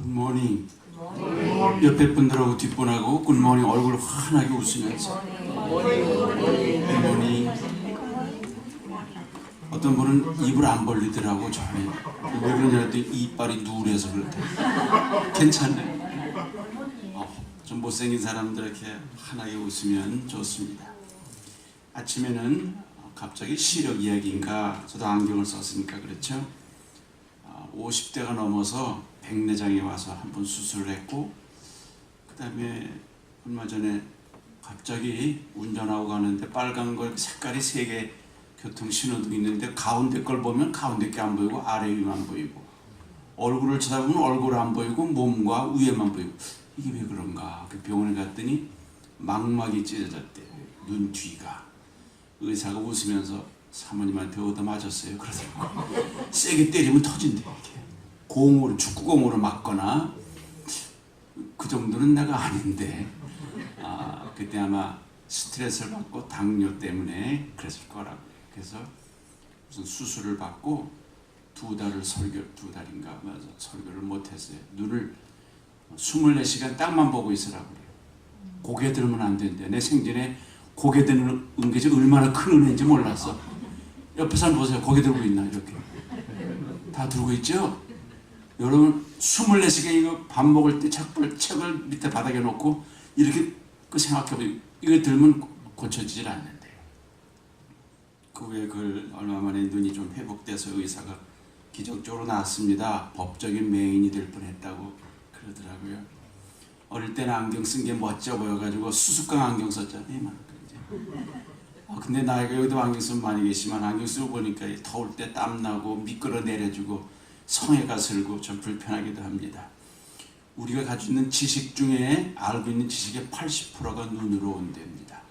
굿모닝. 옆에 분들하고 뒷분하고 굿모닝 얼굴 환하게 웃으면서 굿모닝. 어떤 분은 입을 안 벌리더라고. 전에 왜 그러냐 했더니 이빨이 누래서 그렇다. 괜찮네. 좀 못생긴 사람들 이렇게 환하게 웃으면 좋습니다. 아침에는 갑자기 시력 이야기인가, 저도 안경을 썼으니까 그렇죠. 50대가 넘어서 백내장에 와서 한 번 수술을 했고, 그 다음에 얼마 전에 갑자기 운전하고 가는데 빨간 거 색깔이 3개 교통 신호등이 있는데 가운데 걸 보면 가운데 게 안 보이고 아래 위만 보이고, 얼굴을 쳐다보면 얼굴 안 보이고 몸과 위에만 보이고, 이게 왜 그런가? 그 병원에 갔더니 망막이 찢어졌대요. 눈 뒤가. 의사가 웃으면서 사모님한테 얻어맞았어요. 그러더라고. 세게 때리면 터진대. 이렇게 공으로, 축구공으로 맞거나. 그 정도는 내가 아닌데, 그때 아마 스트레스를 받고 당뇨 때문에 그랬을 거라고. 그래서 무슨 수술을 받고 2달인가 설교를 못했어요. 눈을 24시간 땅만 보고 있으라고 그래요. 고개 들면 안 된대. 내 생전에 고개 드는 게 얼마나 큰 은혜인지 몰랐어. 옆에 사람 보세요. 고개 들고 있나? 이렇게 다 들고 있죠? 여러분 24시간 이거 밥 먹을 때 책을 밑에 바닥에 놓고 이렇게 생각해보세요. 이거 들면 고쳐지질 않는데. 그 후에 얼마 만에 눈이 좀 회복돼서 의사가 기적적으로 나았습니다. 법적인 맹인이 될 뻔했다고 그러더라고요. 어릴 때는 안경 쓴 게 멋져 보여가지고 수수깡 안경 썼잖아요. 근데 나이가 여기도 안경 쓰면 많이 계시지만 안경 쓰고 보니까 더울 때 땀나고 미끄러 내려주고 성에가 슬고 좀 불편하기도 합니다. 우리가 가지고 있는 지식 중에 알고 있는 지식의 80%가 눈으로 온답니다.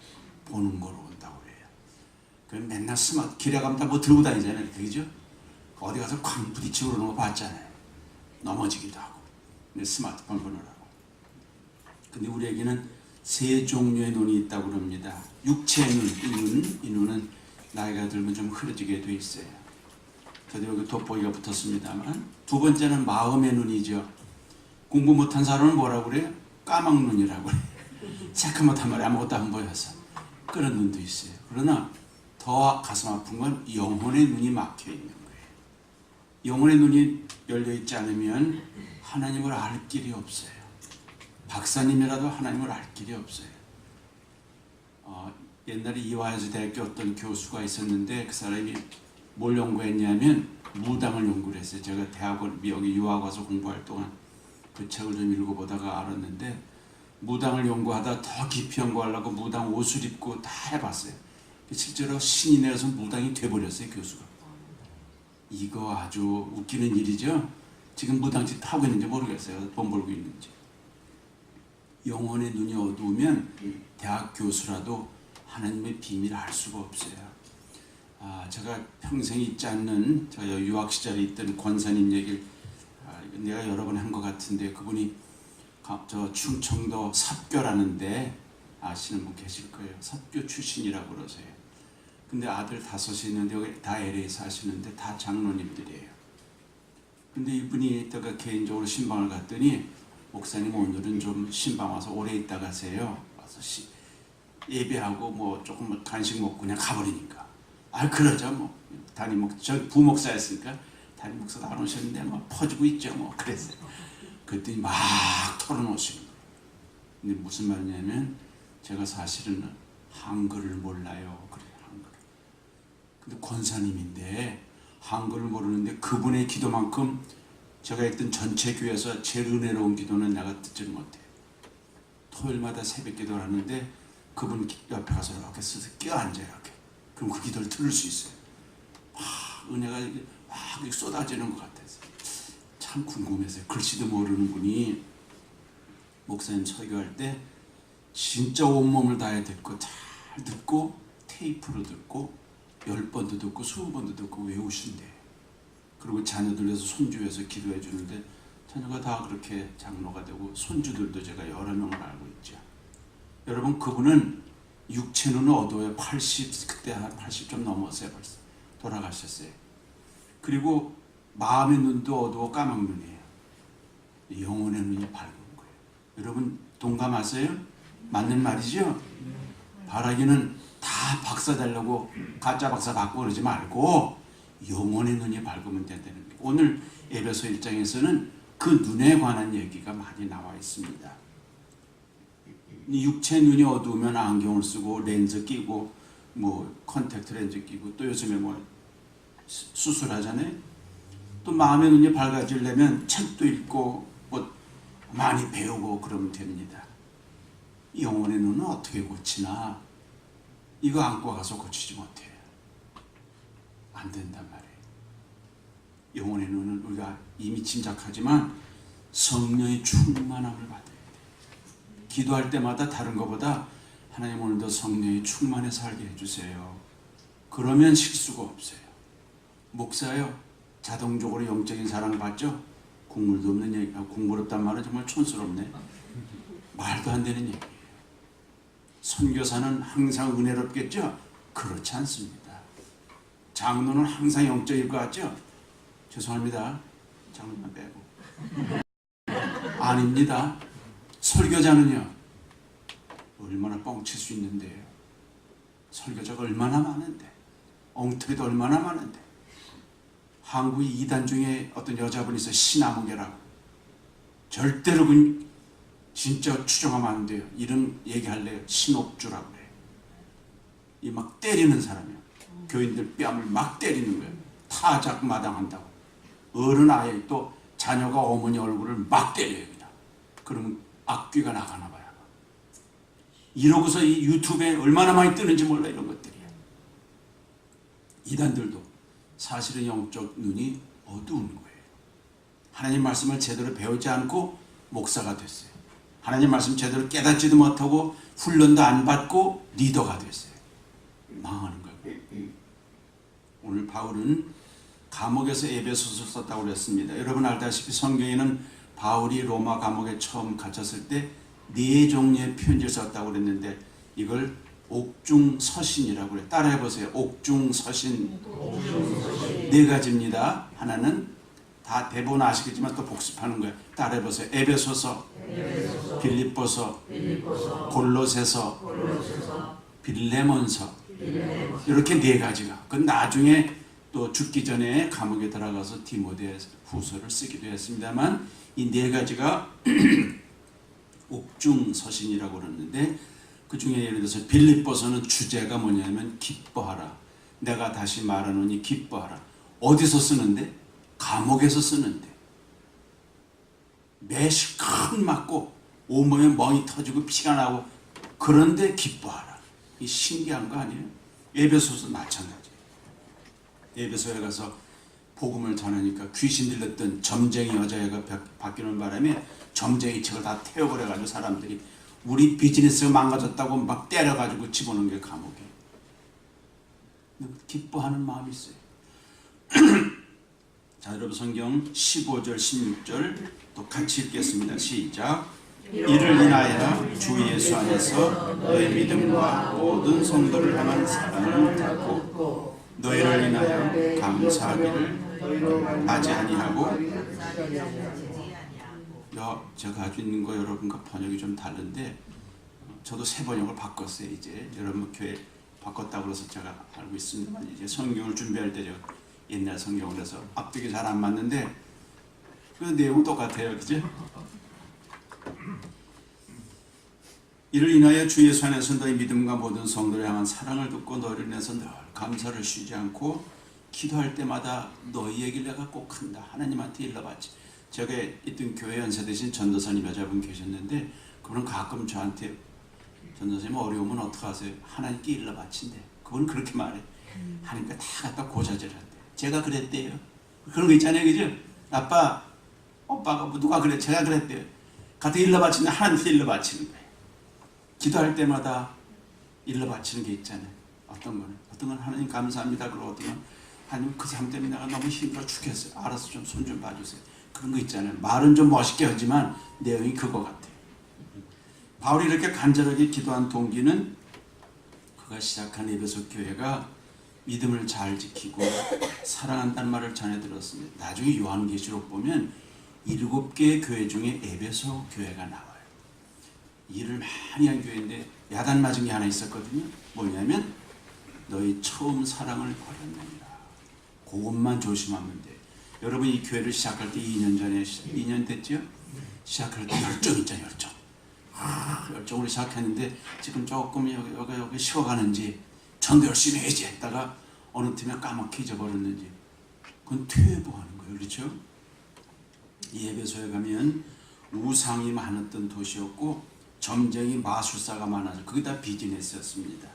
보는 거로 온다고 그래요. 그럼 맨날 길에 가면 다 뭐 들고 다니잖아요. 그죠? 어디 가서 쾅 부딪히고 그러는 거 봤잖아요. 넘어지기도 하고. 스마트폰 보느라고. 근데 우리에게는 3 종류의 눈이 있다고 그럽니다. 육체의 눈, 이 눈은 나이가 들면 좀 흐려지게 돼 있어요. 저도 여기 돋보기가 붙었습니다만, 2번째는 마음의 눈이죠. 공부 못한 사람은 뭐라고 그래요? 까막눈이라고 그래요. 새카맣단 말이에요. 아무것도 안 보여서. 그런 눈도 있어요. 그러나 더 가슴 아픈 건 영혼의 눈이 막혀 있는 거예요. 영혼의 눈이 열려 있지 않으면 하나님을 알 길이 없어요. 박사님이라도 하나님을 알 길이 없어요. 옛날에 이화여수 대학교 어떤 교수가 있었는데 그 사람이 뭘 연구했냐면 무당을 연구를 했어요. 제가 대학원 여기 유학 와서 공부할 동안 그 책을 좀 읽어보다가 알았는데, 무당을 연구하다 더 깊이 연구하려고 무당 옷을 입고 다 해봤어요. 실제로 신이 내려서 무당이 돼버렸어요. 교수가. 이거 아주 웃기는 일이죠. 지금 무당짓 하고 있는지 모르겠어요. 돈 벌고 있는지. 영혼의 눈이 어두우면 대학 교수라도 하나님의 비밀을 알 수가 없어요. 제가 평생 잊지 않는, 제가 유학 시절에 있던 권사님 얘기를 내가 여러 번 한 것 같은데, 그분이 저 충청도 삽교라는데 아시는 분 계실 거예요. 삽교 출신이라고 그러세요. 근데 아들 5이 있는데 여기 다 LA 사시는데 다 장로님들이에요. 근데 이분이 제가 개인적으로 신방을 갔더니, 목사님 오늘은 좀 신방 와서 오래 있다 가세요. 와서 예배하고 뭐 조금 간식 먹고 그냥 가버리니까. 그러죠 뭐. 담임 목사, 저 부목사였으니까 담임 목사도 안 오셨는데 뭐 퍼주고 있죠 뭐. 그랬어요. 그랬더니 막 털어놓으시는 거예요. 근데 무슨 말이냐면, 제가 사실은 한글을 몰라요. 그래요, 한글. 근데 권사님인데 한글을 모르는데 그분의 기도만큼 제가 했던 전체 교회에서 제일 은혜로운 기도는 내가 듣지를 못해요. 토요일마다 새벽 기도를 하는데 그분 옆에 가서 이렇게 서서 껴앉아요. 이렇게. 그럼 그 기도를 들을 수 있어요. 은혜가 막 쏟아지는 것 같아서 참 궁금했어요. 글씨도 모르는 분이 목사님 설교할 때 진짜 온몸을 다해 듣고 잘 듣고 테이프로 듣고 10번도 듣고 20번도 듣고 외우신대요. 그리고 자녀들 위해서 손주 위해서 기도해 주는데 자녀가 다 그렇게 장로가 되고 손주들도 제가 여러 명을 알고 있죠. 여러분, 그분은 육체는 어두워요. 80, 그때 한 80 좀 넘었어요. 벌써 돌아가셨어요. 그리고 마음의 눈도 어두워 까막눈이에요. 영혼의 눈이 밝은 거예요. 여러분 동감하세요? 맞는 말이죠? 바라기는 다 박사 되려고 가짜 박사 받고 그러지 말고 영혼의 눈이 밝으면 된다는 거예요. 오늘 에베소 1장에서는 그 눈에 관한 얘기가 많이 나와 있습니다. 육체 눈이 어두우면 안경을 쓰고 렌즈 끼고 뭐 컨택트 렌즈 끼고 또 요즘에 뭐 수술하잖아요. 또 마음의 눈이 밝아지려면 책도 읽고 뭐 많이 배우고 그러면 됩니다. 영혼의 눈은 어떻게 고치나? 이거 안고 가서 고치지 못해요. 안 된단 말이에요. 영혼의 눈은 우리가 이미 짐작하지만 성령의 충만함을 받아야 돼요. 기도할 때마다 다른 것보다 하나님 오늘도 성령의 충만에 살게 해주세요. 그러면 실수가 없어요. 목사요, 자동적으로 영적인 사랑 받죠? 국물도 없는 얘기, 국물 없단 말은 정말 촌스럽네. 말도 안 되는 얘기예요. 선교사는 항상 은혜롭겠죠? 그렇지 않습니다. 장로는 항상 영적일 것 같죠? 죄송합니다. 장로만 빼고. 아닙니다. 설교자는요, 얼마나 뻥칠 수 있는데요. 설교자가 얼마나 많은데, 엉터리도 얼마나 많은데. 한국의 이단 중에 어떤 여자분이 있어요. 신아무개라고. 절대로 진짜 추정하면 안 돼요. 이름 얘기할래요. 신옥주라고 그래요. 이 막 때리는 사람이에요. 교인들 뺨을 막 때리는 거예요. 타작 마당한다고. 어른 아이 또 자녀가 어머니 얼굴을 막 때려요. 그냥. 그러면 악귀가 나가나 봐요. 이러고서 이 유튜브에 얼마나 많이 뜨는지 몰라 이런 것들이에요. 이단들도 사실은 영적 눈이 어두운 거예요. 하나님 말씀을 제대로 배우지 않고 목사가 됐어요. 하나님 말씀 제대로 깨닫지도 못하고 훈련도 안 받고 리더가 됐어요. 망하는 거예요. 오늘 바울은 감옥에서 에베소서를 썼다고 그랬습니다. 여러분 알다시피 성경에는 바울이 로마 감옥에 처음 갇혔을 때 네 종류의 편지를 썼다고 그랬는데 이걸 옥중서신이라고 그래요. 따라해보세요. 옥중서신. 네 가지입니다. 하나는 다 대부분 아시겠지만 또 복습하는 거예요. 따라해보세요. 에베소서, 빌립보서, 골로새서, 빌레몬서. 이렇게 네 가지가. 그 나중에 또 죽기 전에 감옥에 들어가서 디모데 후서를 쓰기도 했습니다만 이 네 가지가 옥중서신이라고 그러는데 그 중에 예를 들어서 빌립보서는 주제가 뭐냐면 기뻐하라. 내가 다시 말하노니 기뻐하라. 어디서 쓰는데? 감옥에서 쓰는데. 매 실컷 맞고 온몸에 멍이 터지고 피가 나고 그런데 기뻐하라. 이 신기한 거 아니에요? 에베소서 마찬가지예요. 에베소에 가서 복음을 전하니까 귀신 들렸던 점쟁이 여자애가 바뀌는 바람에 점쟁이 책을 다 태워버려가지고 사람들이 우리 비즈니스가 망가졌다고 막 때려가지고 집어넣은 게 감옥에. 기뻐하는 마음이 있어요. 자, 여러분 성경 15절 16절 또 같이 읽겠습니다. 시작. 이를 인하여 주 예수 안에서 너의 믿음과 모든 성도를 향한 사랑을 갖고 너희를 인하여 감사하기를 하지 아니하고. 제가 가지고 있는 거 여러분과 번역이 좀 다른데 저도 새 번역을 바꿨어요. 이제 여러분 교회 바꿨다고 그래서 제가 알고 있습니다만 이제 성경을 준비할 때 제가 옛날 성경을 해서 앞뒤가 잘 안 맞는데 그 내용은 똑같아요. 그죠? 이를 인하여 주 예수 안에서 너희 믿음과 모든 성도를 향한 사랑을 듣고 너희를 인해서 늘 감사를 쉬지 않고 기도할 때마다 너희 얘기를 내가 꼭 한다. 하나님한테 일러봤지. 제가 있던 교회 연세 되신 전도사님 여자분 계셨는데 그분은 가끔 저한테 전도사님 어려우면 어떡하세요? 하나님께 일러바친대. 그분은 그렇게 말해. 하나님께 다 갖다 고자질한대. 제가 그랬대요. 그런 거 있잖아요. 그죠? 아빠, 오빠가 누가 그래? 제가 그랬대요. 갖다 일러바치는데 하나님께 일러바치는 거예요. 기도할 때마다 일러바치는 게 있잖아요. 어떤 건 하나님 감사합니다. 그러고 어떤 건 하나님 그 삶 때문에 내가 너무 힘들어 죽겠어요. 알아서 좀 손 좀 봐주세요. 그런 거 있잖아요. 말은 좀 멋있게 하지만 내용이 그거 같아요. 바울이 이렇게 간절하게 기도한 동기는 그가 시작한 에베소 교회가 믿음을 잘 지키고 사랑한다는 말을 전해 들었습니다. 나중에 요한계시록 보면 7개의 교회 중에 에베소 교회가 나와요. 일을 많이 한 교회인데 야단 맞은 게 하나 있었거든요. 뭐냐면 너희 처음 사랑을 버렸느니라. 그것만 조심하면 돼. 여러분 이 교회를 시작할 때 2년 전에 2년 됐죠? 시작할 때 열정 있잖아요. 열정으로 시작했는데 지금 조금 여기 식어가는지 전도 열심히 해야지 했다가 어느 틈에 까맣게 잊어버렸는지 그건 퇴보하는 거예요. 그렇죠? 이 에베소에 가면 우상이 많았던 도시였고 점쟁이 마술사가 많아서 그게 다 비즈니스였습니다.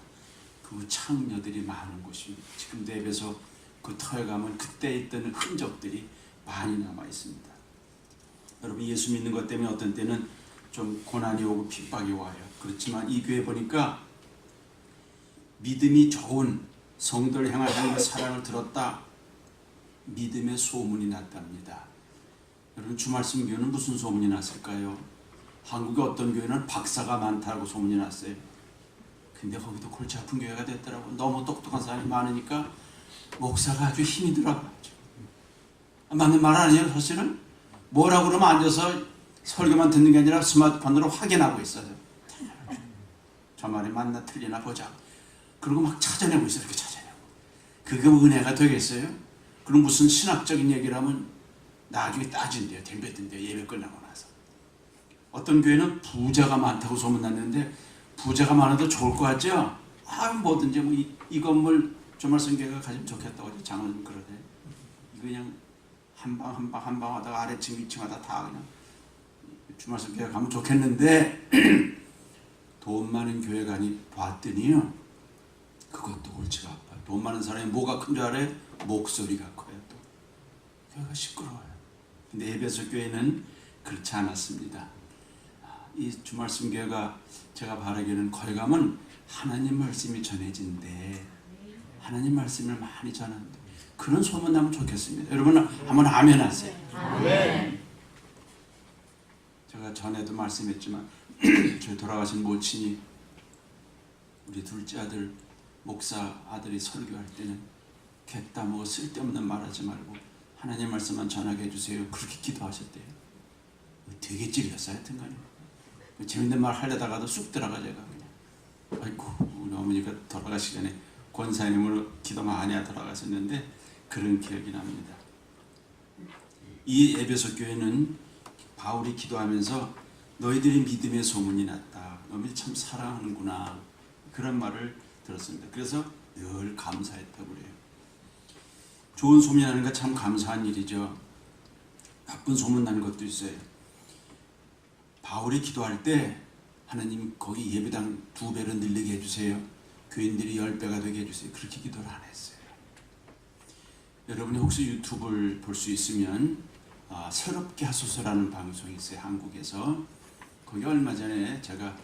그 창녀들이 많은 곳입니다. 지금도 에베소 그 터에 가면 그때 있던 흔적들이 많이 남아 있습니다. 여러분 예수 믿는 것 때문에 어떤 때는 좀 고난이 오고 핍박이 와요. 그렇지만 이 교회 보니까 믿음이 좋은 성도를 향한 하나님의 사랑을 들었다. 믿음의 소문이 났답니다. 여러분 주말씀 교회는 무슨 소문이 났을까요? 한국의 어떤 교회는 박사가 많다고 소문이 났어요. 근데 거기도 골치 아픈 교회가 됐더라고. 너무 똑똑한 사람이 많으니까 목사가 아주 힘이 들어가죠. 맞는 말 아니에요 사실은? 뭐라고 그러면 앉아서 설교만 듣는 게 아니라 스마트폰으로 확인하고 있어요. 저 말이 맞나 틀리나 보자. 그리고 막 찾아내고 있어요. 이렇게 찾아내고. 그게 은혜가 되겠어요? 그럼 무슨 신학적인 얘기를 하면 나중에 따진대요. 덤벼든대요. 예배 끝나고 나서. 어떤 교회는 부자가 많다고 소문났는데 부자가 많아도 좋을 것 같죠? 뭐든지 이 건물 주말성교회가 가지면 좋겠다고 장로님 그러대. 그냥 한 방 하다가 아래층 위층 하다 다 그냥 주말성교회 가면 좋겠는데 돈 많은 교회 가니 봤더니요 그것도 골치가 아파요. 돈 많은 사람이 뭐가 큰 줄 알아요? 목소리가 커요. 또 교회가 시끄러워요. 근데 에베소 교회는 그렇지 않았습니다. 이 주말성교회가 제가 바라기에는 거기 가면 하나님 말씀이 전해진대. 하나님 말씀을 많이 전하는데 그런 소문 나면 좋겠습니다. 여러분 한번 아멘 하세요. 아멘. 제가 전에도 말씀했지만 저희 돌아가신 모친이 우리 둘째 아들 목사 아들이 설교할 때는 객다 뭐 쓸데없는 말하지 말고 하나님 말씀만 전하게 해주세요. 그렇게 기도하셨대요. 되게 찔렸어요. 하여튼간에 재밌는 말 하려다가도 쑥 들어가 제가 그냥 아이고 우리 어머니가 돌아가시기 전에 권사님으로 기도 많이 하다 돌아가셨는데 그런 기억이 납니다. 이 에베소 교회는 바울이 기도하면서 너희들이 믿음의 소문이 났다. 너희들이 참 사랑하는구나. 그런 말을 들었습니다. 그래서 늘 감사했다고 그래요. 좋은 소문이 나는 거 참 감사한 일이죠. 나쁜 소문 나는 것도 있어요. 바울이 기도할 때 하나님 거기 예배당 2배로 늘리게 해주세요. 교인들이 10배가 되게 해주세요. 그렇게 기도를 안 했어요. 여러분이 혹시 유튜브를 볼 수 있으면 새롭게 하소서라는 방송이 있어요. 한국에서. 거기 얼마 전에 제가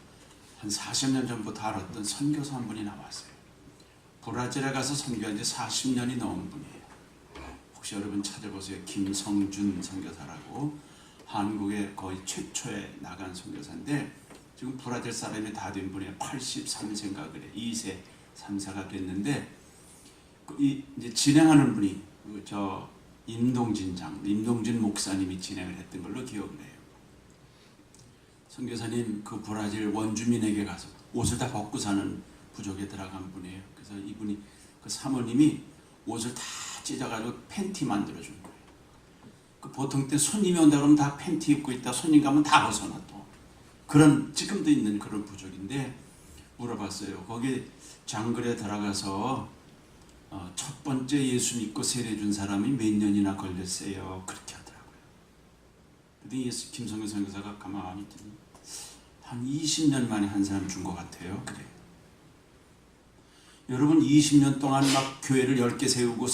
한 40년 전부터 알았던 선교사 한 분이 나왔어요. 브라질에 가서 선교한 지 40년이 넘은 분이에요. 혹시 여러분 찾아보세요. 김성준 선교사라고 한국에 거의 최초에 나간 선교사인데 지금 브라질 사람이 다 된 분이에요. 83세인가 그래. 2세, 3세가 됐는데 이제 진행하는 분이 임동진 목사님이 진행을 했던 걸로 기억을 해요. 선교사님 그 브라질 원주민에게 가서 옷을 다 벗고 사는 부족에 들어간 분이에요. 그래서 이분이 그 사모님이 옷을 다 찢어가지고 팬티 만들어준 거예요. 그 보통 때 손님이 온다 그러면 다 팬티 입고 있다. 손님 가면 다 벗어놔 또. 그런 지금도 있는 그런 부족인데 물어봤어요. 거기 장글에 들어가서 첫 번째 예수 믿고 세례 준 사람이 몇 년이나 걸렸어요. 그렇게 하더라고요. 근데 김성규 선교사가 가만히 있더니 한 20년 만에 한 사람 준 것 같아요. 그래요. 여러분 20년 동안 막 교회를 10개 세우고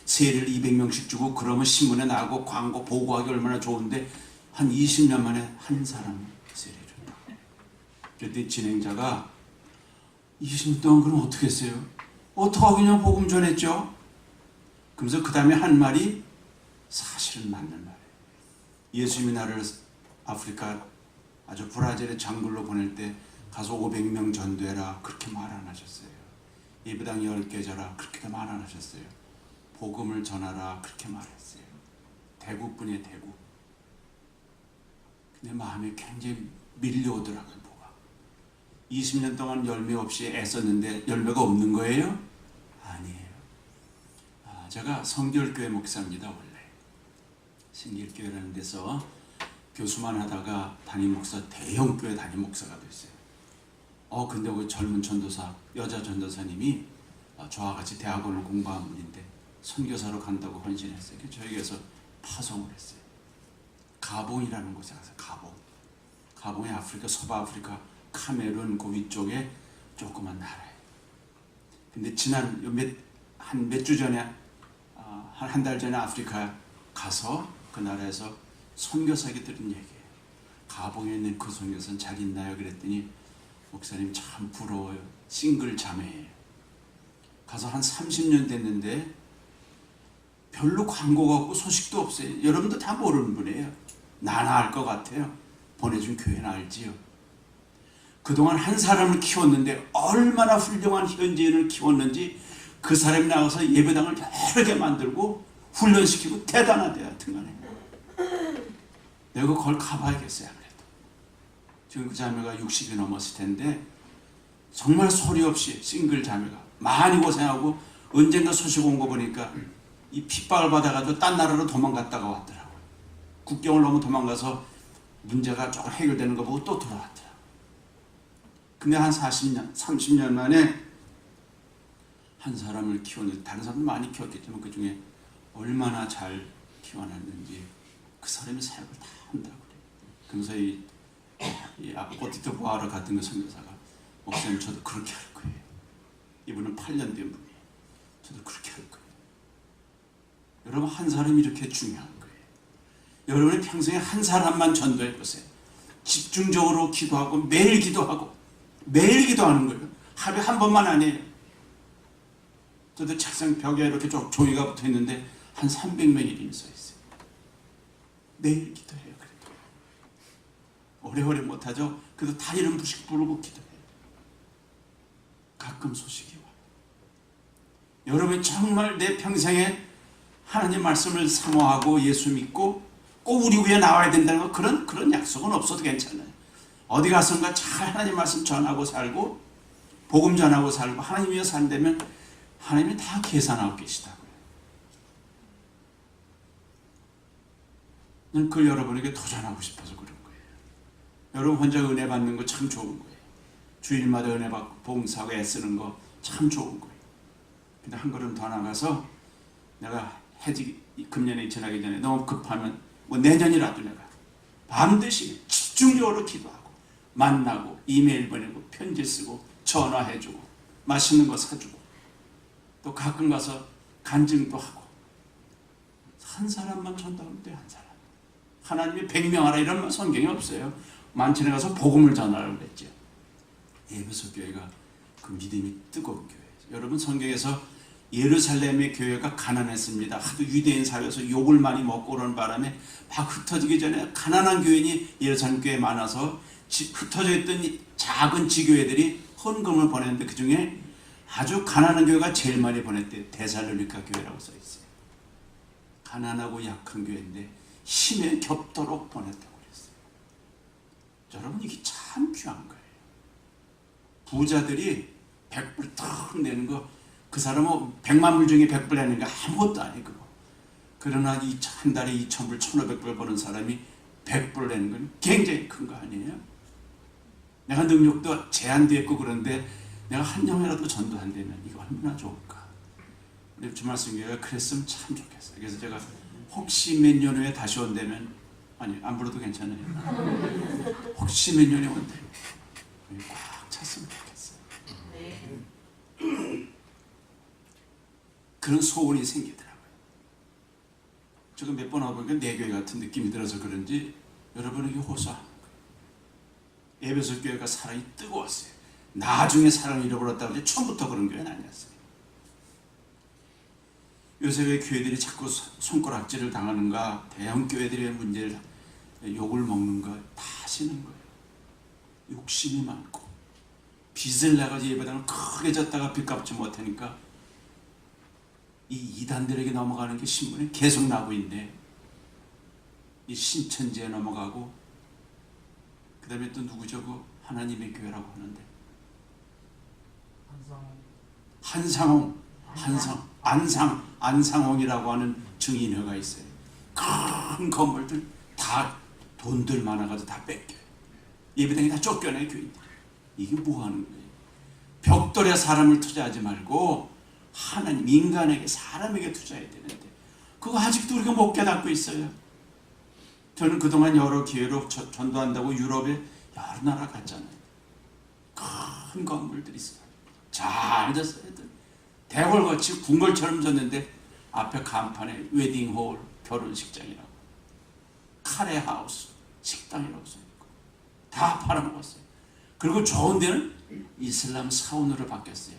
세례를 200명씩 주고 그러면 신문에 나가고 광고 보고하기 얼마나 좋은데 한 20년 만에 한 사람 세례 준다. 그랬더니 진행자가 20년 동안 그럼 어떻게 했어요? 어떡하고 그냥 복음 전했죠? 그러면서 그 다음에 한 말이 사실은 맞는 말이에요. 예수님이 나를 아프리카 아주 브라질의 장굴로 보낼 때 가서 500명 전도해라 그렇게 말 안 하셨어요. 예배당 10개 져라 그렇게 말 안 하셨어요. 복음을 전하라 그렇게 말했어요. 대구뿐이에요. 대구. 내 마음에 굉장히 밀려오더라고요. 뭐가 20년 동안 열매 없이 애썼는데 열매가 없는 거예요? 아니에요. 제가 성결교회 목사입니다. 원래 신길교회라는 데서 교수만 하다가 담임 목사, 대형교회 담임 목사가 됐어요. 근데 그 젊은 전도사, 여자 전도사님이 저와 같이 대학원을 공부한 분인데 선교사로 간다고 헌신했어요. 저에게서 파송을 했어요. 가봉이라는 곳에 가서, 가봉이 아프리카, 서부아프리카, 카메룬 그 위쪽에 조그만 나라예요. 근데 지난 몇 주 전에, 한 달 전에 아프리카 가서 그 나라에서 선교사에게 들은 얘기예요. 가봉에 있는 그 선교사는 잘 있나요? 그랬더니 목사님 참 부러워요. 싱글 자매예요. 가서 한 30년 됐는데 별로 광고가 없고 소식도 없어요. 여러분도 다 모르는 분이에요. 나나 알 것 같아요. 보내준 교회는 알지요. 그동안 한 사람을 키웠는데 얼마나 훌륭한 현지인을 키웠는지 그 사람이 나와서 예배당을 여러 개 만들고 훈련시키고 대단하대요. 하여튼간에 내가 그걸 가봐야겠어요. 아무래도 지금 그 자매가 60이 넘었을 텐데 정말 소리 없이 싱글 자매가 많이 고생하고 언젠가 소식 온 거 보니까 이 핍박을 받아가지고 딴 나라로 도망갔다가 왔더라고요. 국경을 넘어 도망가서 문제가 조금 해결되는 거 보고 또 돌아왔더라고요. 근데 한 40년, 30년 만에 한 사람을 키웠는데 다른 사람도 많이 키웠겠지만 그 중에 얼마나 잘 키워놨는지 그 사람이 사역을 다 한다고 그래요. 그러면서 이 코티드 부아르 같은 그 선교사가 목사님 저도 그렇게 할 거예요. 이분은 8년 된 분이에요. 저도 그렇게 할 거예요. 여러분 한 사람이 이렇게 중요한 거예요. 여러분이 평생에 한 사람만 전도해 보세요. 집중적으로 기도하고 매일 기도하고 매일 기도하는 거예요. 하루에 한 번만 아니에요. 저도 책상 벽에 이렇게 쭉 종이가 붙어 있는데 한 300명 이름이 써 있어요. 매일 기도해요. 그래도 오래오래 못하죠. 그래도 다 이름 부르고 기도해요. 가끔 소식이 와요. 여러분이 정말 내 평생에 하나님 말씀을 사모하고 예수 믿고 꼭 우리 위에 나와야 된다는 거 그런 약속은 없어도 괜찮아요. 어디 가선가 잘 하나님 말씀 전하고 살고 복음 전하고 살고 하나님 위해 산다면 하나님이 다 계산하고 계시다고요. 난 그걸 여러분에게 도전하고 싶어서 그런 거예요. 여러분 혼자 은혜 받는 거 참 좋은 거예요. 주일마다 은혜 받고 봉사하고 애쓰는 거 참 좋은 거예요. 근데 한 걸음 더 나가서 내가 금년에 지나기 전에 너무 급하면 뭐 내년이라도 내가 반드시 집중적으로 기도하고 만나고 이메일 보내고 편지 쓰고 전화해주고 맛있는 거 사주고 또 가끔 가서 간증도 하고 한 사람만 전도하면 돼요. 한 사람. 하나님이 100명 하라 이런 성경이 없어요. 만천에 가서 복음을 전하라고 그랬죠. 에베소 교회가 그 믿음이 뜨거운 교회예요. 여러분 성경에서 예루살렘의 교회가 가난했습니다. 하도 유대인 사회에서 욕을 많이 먹고 그러는 바람에 막 흩어지기 전에 가난한 교인이 예루살렘 교회에 많아서 흩어져 있던 작은 지교회들이 헌금을 보냈는데 그 중에 아주 가난한 교회가 제일 많이 보냈대요. 데살로니가 교회라고 써 있어요. 가난하고 약한 교회인데 힘에 겹도록 보냈다고 그랬어요. 여러분 이게 참 귀한 거예요. 부자들이 100불 탁 내는 거 그 사람은 100만 불 중에 100불 내는 거 아무것도 아니고 그러나 한 달에 2,000불 1,500불 버는 사람이 100불 내는 건 굉장히 큰 거 아니에요? 내가 능력도 제한되어 있고 그런데 내가 한 명이라도 전도한다면 이거 얼마나 좋을까. 우리 주말성교회가 그랬으면 참 좋겠어요. 그래서 제가 혹시 몇 년 후에 다시 온다면 아니 안 불러도 괜찮아요. 혹시 몇 년에 온다면 꽉 찼으면 좋겠어요. 그런 소원이 생기더라고요. 제가 몇 번 와보니까 내 교회 같은 느낌이 들어서 그런지 여러분에게 호소하는 거예요. 에베소 교회가 사랑이 뜨거웠어요. 나중에 사랑을 잃어버렸다고 하지 처음부터 그런 교회는 아니었어요. 요새 왜 교회들이 자꾸 손가락질을 당하는가, 대형 교회들의 문제를 욕을 먹는가 다 아시는 거예요. 욕심이 많고 빚을 내가지고 예배당을 크게 졌다가 빚 갚지 못하니까 이 이단들에게 넘어가는 게 신문에 계속 나고 있네. 이 신천지에 넘어가고 그 다음에 또 누구죠? 그 하나님의 교회라고 하는데 안상홍이라고 하는 증인회가 있어요. 큰 건물들 다 돈들 많아가지고 다 뺏겨요. 예배당이 다 쫓겨나요. 교인들. 이게 뭐 하는 거예요? 벽돌에 사람을 투자하지 말고 하나님, 인간에게, 사람에게 투자해야 되는데 그거 아직도 우리가 못 깨닫고 있어요. 저는 그동안 여러 기회로 전도한다고 유럽에 여러 나라 갔잖아요. 큰 건물들이 있어요. 잘 졌어요. 대궐같이 궁궐처럼 졌는데 앞에 간판에 웨딩홀, 결혼식장이라고, 카레하우스, 식당이라고 써있고 다 팔아먹었어요. 그리고 좋은 데는 이슬람 사원으로 바뀌었어요.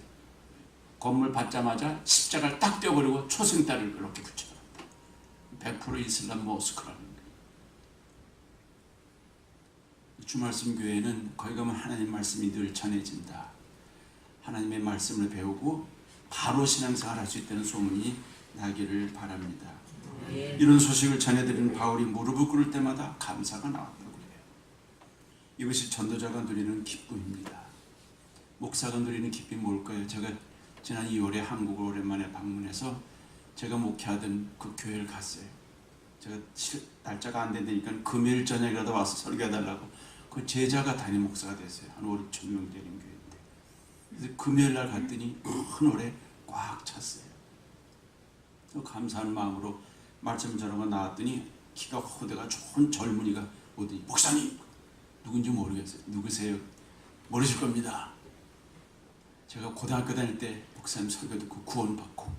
건물 받자마자 십자가를 딱 떼어버리고 초승달을 이렇게 붙여놨다. 100% 이슬람 모스크라는 거예요. 주말씀 교회는 거기 가면 하나님 말씀이 늘 전해진다. 하나님의 말씀을 배우고 바로 신앙생활 할 수 있다는 소문이 나기를 바랍니다. 이런 소식을 전해드리는 바울이 무릎을 꿇을 때마다 감사가 나왔다고 해요. 이것이 전도자가 누리는 기쁨입니다. 목사가 누리는 기쁨이 뭘까요? 제가 지난 2월에 한국을 오랜만에 방문해서 제가 목회하던 그 교회를 갔어요. 제가 날짜가 안 된다니까 금요일 저녁이라도 와서 설교해달라고 그 제자가 담임 목사가 됐어요. 한 5, 6천 명 되는 교회인데, 그래서 금요일 날 갔더니 큰 올해 꽉 찼어요. 감사한 마음으로 말씀 전하고 나왔더니 키가 호대가 좋은 젊은이가 오더니 목사님 누군지 모르겠어요. 누구세요? 모르실 겁니다. 제가 고등학교 다닐 때 목사님 설교 듣고 구원받고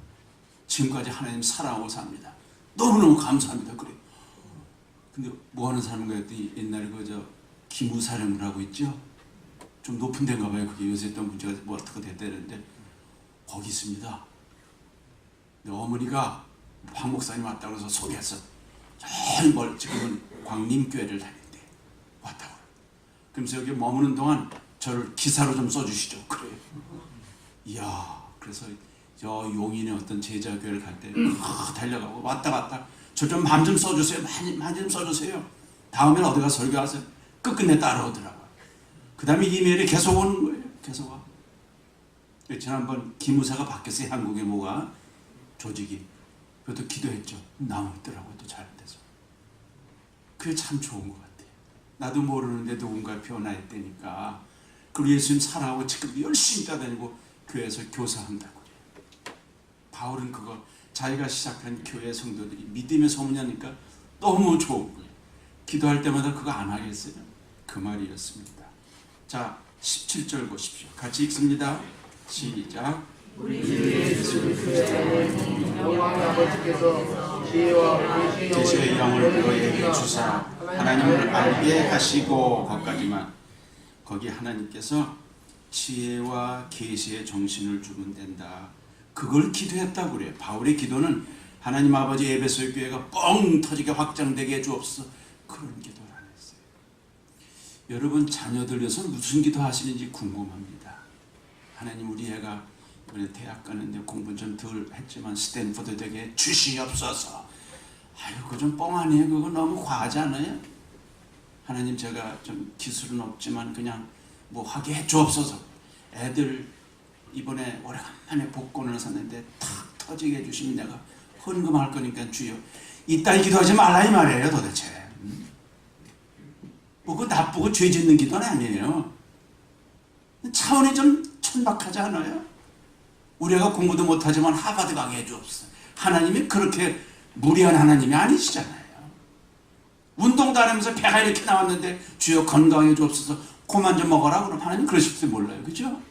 지금까지 하나님 사랑하고 삽니다. 너무너무 감사합니다. 그래. 근데 뭐 하는 사람인가 했더니 옛날에 기무사령부라고 있죠? 좀 높은 데인가 봐요. 그게 요새 또 문제가 뭐 어떻게 됐다는데 거기 있습니다. 근데 어머니가 박 목사님 왔다고 해서 소개했어. 제일 지금은 광림교회를 다니는데 왔다고. 그러면서 여기 머무는 동안 저를 기사로 좀 써주시죠. 그래. 이야, 그래서 저 용인의 어떤 제자교회를 갈 때 달려가고 왔다 갔다 저 좀 맘 좀 써주세요. 많이 좀 써주세요. 다음엔 어디 가서 설교하세요. 끝끝내 따라오더라고요. 그 다음에 이메일이 계속 오는 거예요. 계속 와. 지난번 기무사가 바뀌었어요. 한국에 뭐가 조직이. 그것도 기도했죠. 남았더라고요. 또 잘 돼서. 그게 참 좋은 것 같아요. 나도 모르는데 누군가 변화했다니까. 그리고 예수님 사랑하고 지금 열심히 따다니고 교회에서 교사한다고. 바울은 그거 자기가 시작한 교회 성도들이 믿음의 소문이니까 너무 좋은 거예요. 기도할 때마다 그거 안 하겠어요. 그 말이었습니다. 자, 17절 보십시오. 같이 읽습니다. 시작. 우리 주 예수 그리스도의 영광의 아버지께서 지혜와 계시의 영을 너희에게 주사 하나님을 알게 하시고, 거기까지만. 거기 하나님께서 지혜와 계시의 정신을 주면 된다. 그걸 기도했다고 그래요. 바울의 기도는 하나님 아버지 에베소 교회가 뻥 터지게 확장되게 해주옵소서, 그런 기도를 안 했어요. 여러분 자녀들 위해서 무슨 기도 하시는지 궁금합니다. 하나님 우리 애가 이번에 대학 가는데 공부 좀 덜 했지만 스탠퍼드 되게 주시옵소서. 아유 그거 좀 뻥 아니에요? 그거 너무 과하지 않아요? 하나님 제가 좀 기술은 없지만 그냥 뭐 하게 해주옵소서. 애들 이번에 오래간만에 복권을 샀는데 탁 터지게 해주시면 내가 헌금할 거니까 주여. 이따위 기도하지 말라 이 말이에요 도대체. 뭐 그 나쁘고 죄 짓는 기도는 아니에요. 차원이 좀 천박하지 않아요? 우리 애가 공부도 못하지만 하버드 가게 해주옵소서. 하나님이 그렇게 무리한 하나님이 아니시잖아요. 운동도 안 하면서 배가 이렇게 나왔는데 주여 건강해 주옵소서, 그만 좀 먹어라. 그럼 하나님 그러실 줄 몰라요. 그죠?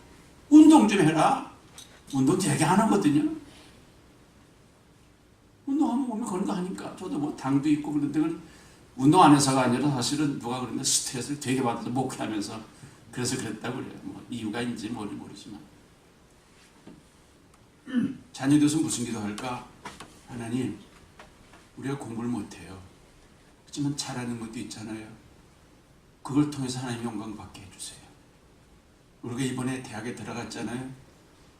운동 좀 해라. 운동 되게 안 하거든요. 운동하면 몸이 건강하니까. 저도 뭐 당도 있고 그런데 운동 안 해서가 아니라 사실은 누가 그러는데 스트레스를 되게 받아서 목회하면서 그래서 그랬다고 그래요. 뭐 이유가 있는지 모르지만. 자녀들은 무슨 기도할까? 하나님 우리가 공부를 못해요. 하지만 잘하는 것도 있잖아요. 그걸 통해서 하나님 영광 받게 해주세요. 우리가 이번에 대학에 들어갔잖아요.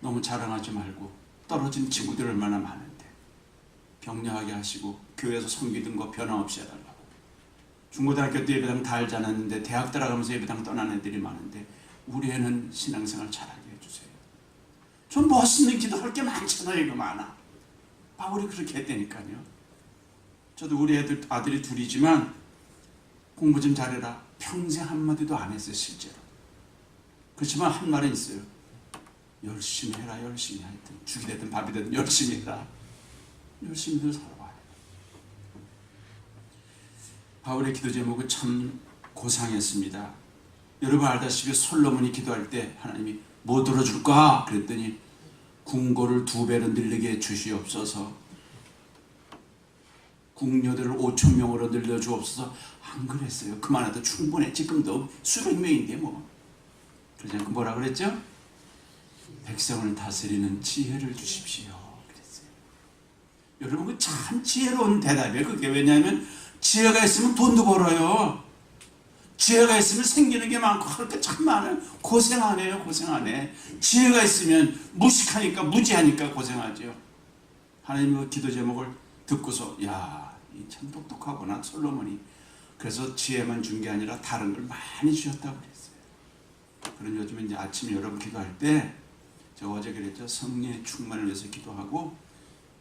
너무 자랑하지 말고 떨어진 친구들 얼마나 많은데 격려하게 하시고 교회에서 섬기던 거 변함없이 해달라고 중고등학교 때 예배당 다 알지 않았는데 대학 들어가면서 예배당 떠난 애들이 많은데 우리 애는 신앙생활 잘하게 해주세요. 좀 멋있는 기도할 게 많잖아요. 이거 많아. 바울이 그렇게 했다니까요. 저도 우리 아들이 둘이지만 공부 좀 잘해라. 평생 한마디도 안 했어요. 실제로. 그렇지만 한 말은 있어요. 열심히 해라. 열심히. 하여튼 죽이 되든 밥이 되든 열심히 해라. 열심히들 살아봐요. 바울의 기도 제목은 참 고상했습니다. 여러분 알다시피 솔로몬이 기도할 때 하나님이 뭐 들어줄까? 그랬더니 궁궐을 2배로 늘리게 주시옵소서. 궁녀들을 5,000명으로 늘려주옵소서. 안 그랬어요. 그만해도 충분해. 지금도 수백 명인데 뭐. 그러지 않고 뭐라 그랬죠? 백성을 다스리는 지혜를 주십시오. 그랬어요. 여러분 그 참 지혜로운 대답이에요. 그게 왜냐하면 지혜가 있으면 돈도 벌어요. 지혜가 있으면 생기는 게 많고 할 게 참 많아요. 고생 안 해요. 고생 안 해. 지혜가 있으면 무식하니까 무지하니까 고생하죠. 하나님 그 기도 제목을 듣고서 야, 이 참 똑똑하구나 솔로몬이. 그래서 지혜만 준 게 아니라 다른 걸 많이 주셨다고 그랬어요. 그런 요즘에 이제 아침에 여러분 기도할 때 제가 어제 그랬죠. 성령의 충만을 위해서 기도하고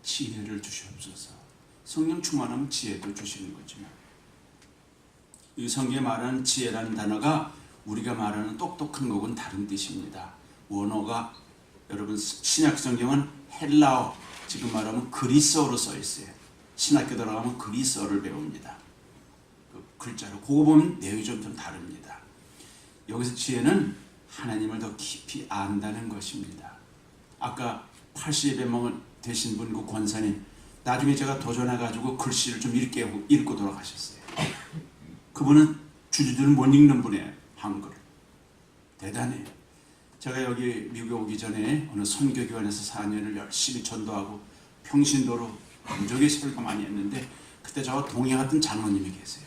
지혜를 주시옵소서. 성령 충만하면 지혜도 주시는 거지만 이 성경에 말하는 지혜라는 단어가 우리가 말하는 똑똑한 것은 다른 뜻입니다. 원어가 여러분 신약 성경은 헬라어, 지금 말하면 그리스어로 써 있어요. 신학교 들어가면 그리스어를 배웁니다. 그 글자로 그거 보면 내용이 좀 다릅니다. 여기서 지혜는 하나님을 더 깊이 안다는 것입니다. 아까 80에 되신 분 그 권사님 나중에 제가 도전해가지고 글씨를 좀 읽고 돌아가셨어요. 그분은 주주들을 못 읽는 분이에요. 한글 대단해요. 제가 여기 미국에 오기 전에 어느 선교기관에서 4년을 열심히 전도하고 평신도로 무지하게 설교 많이 했는데 그때 저와 동행했던 장로님이 계세요.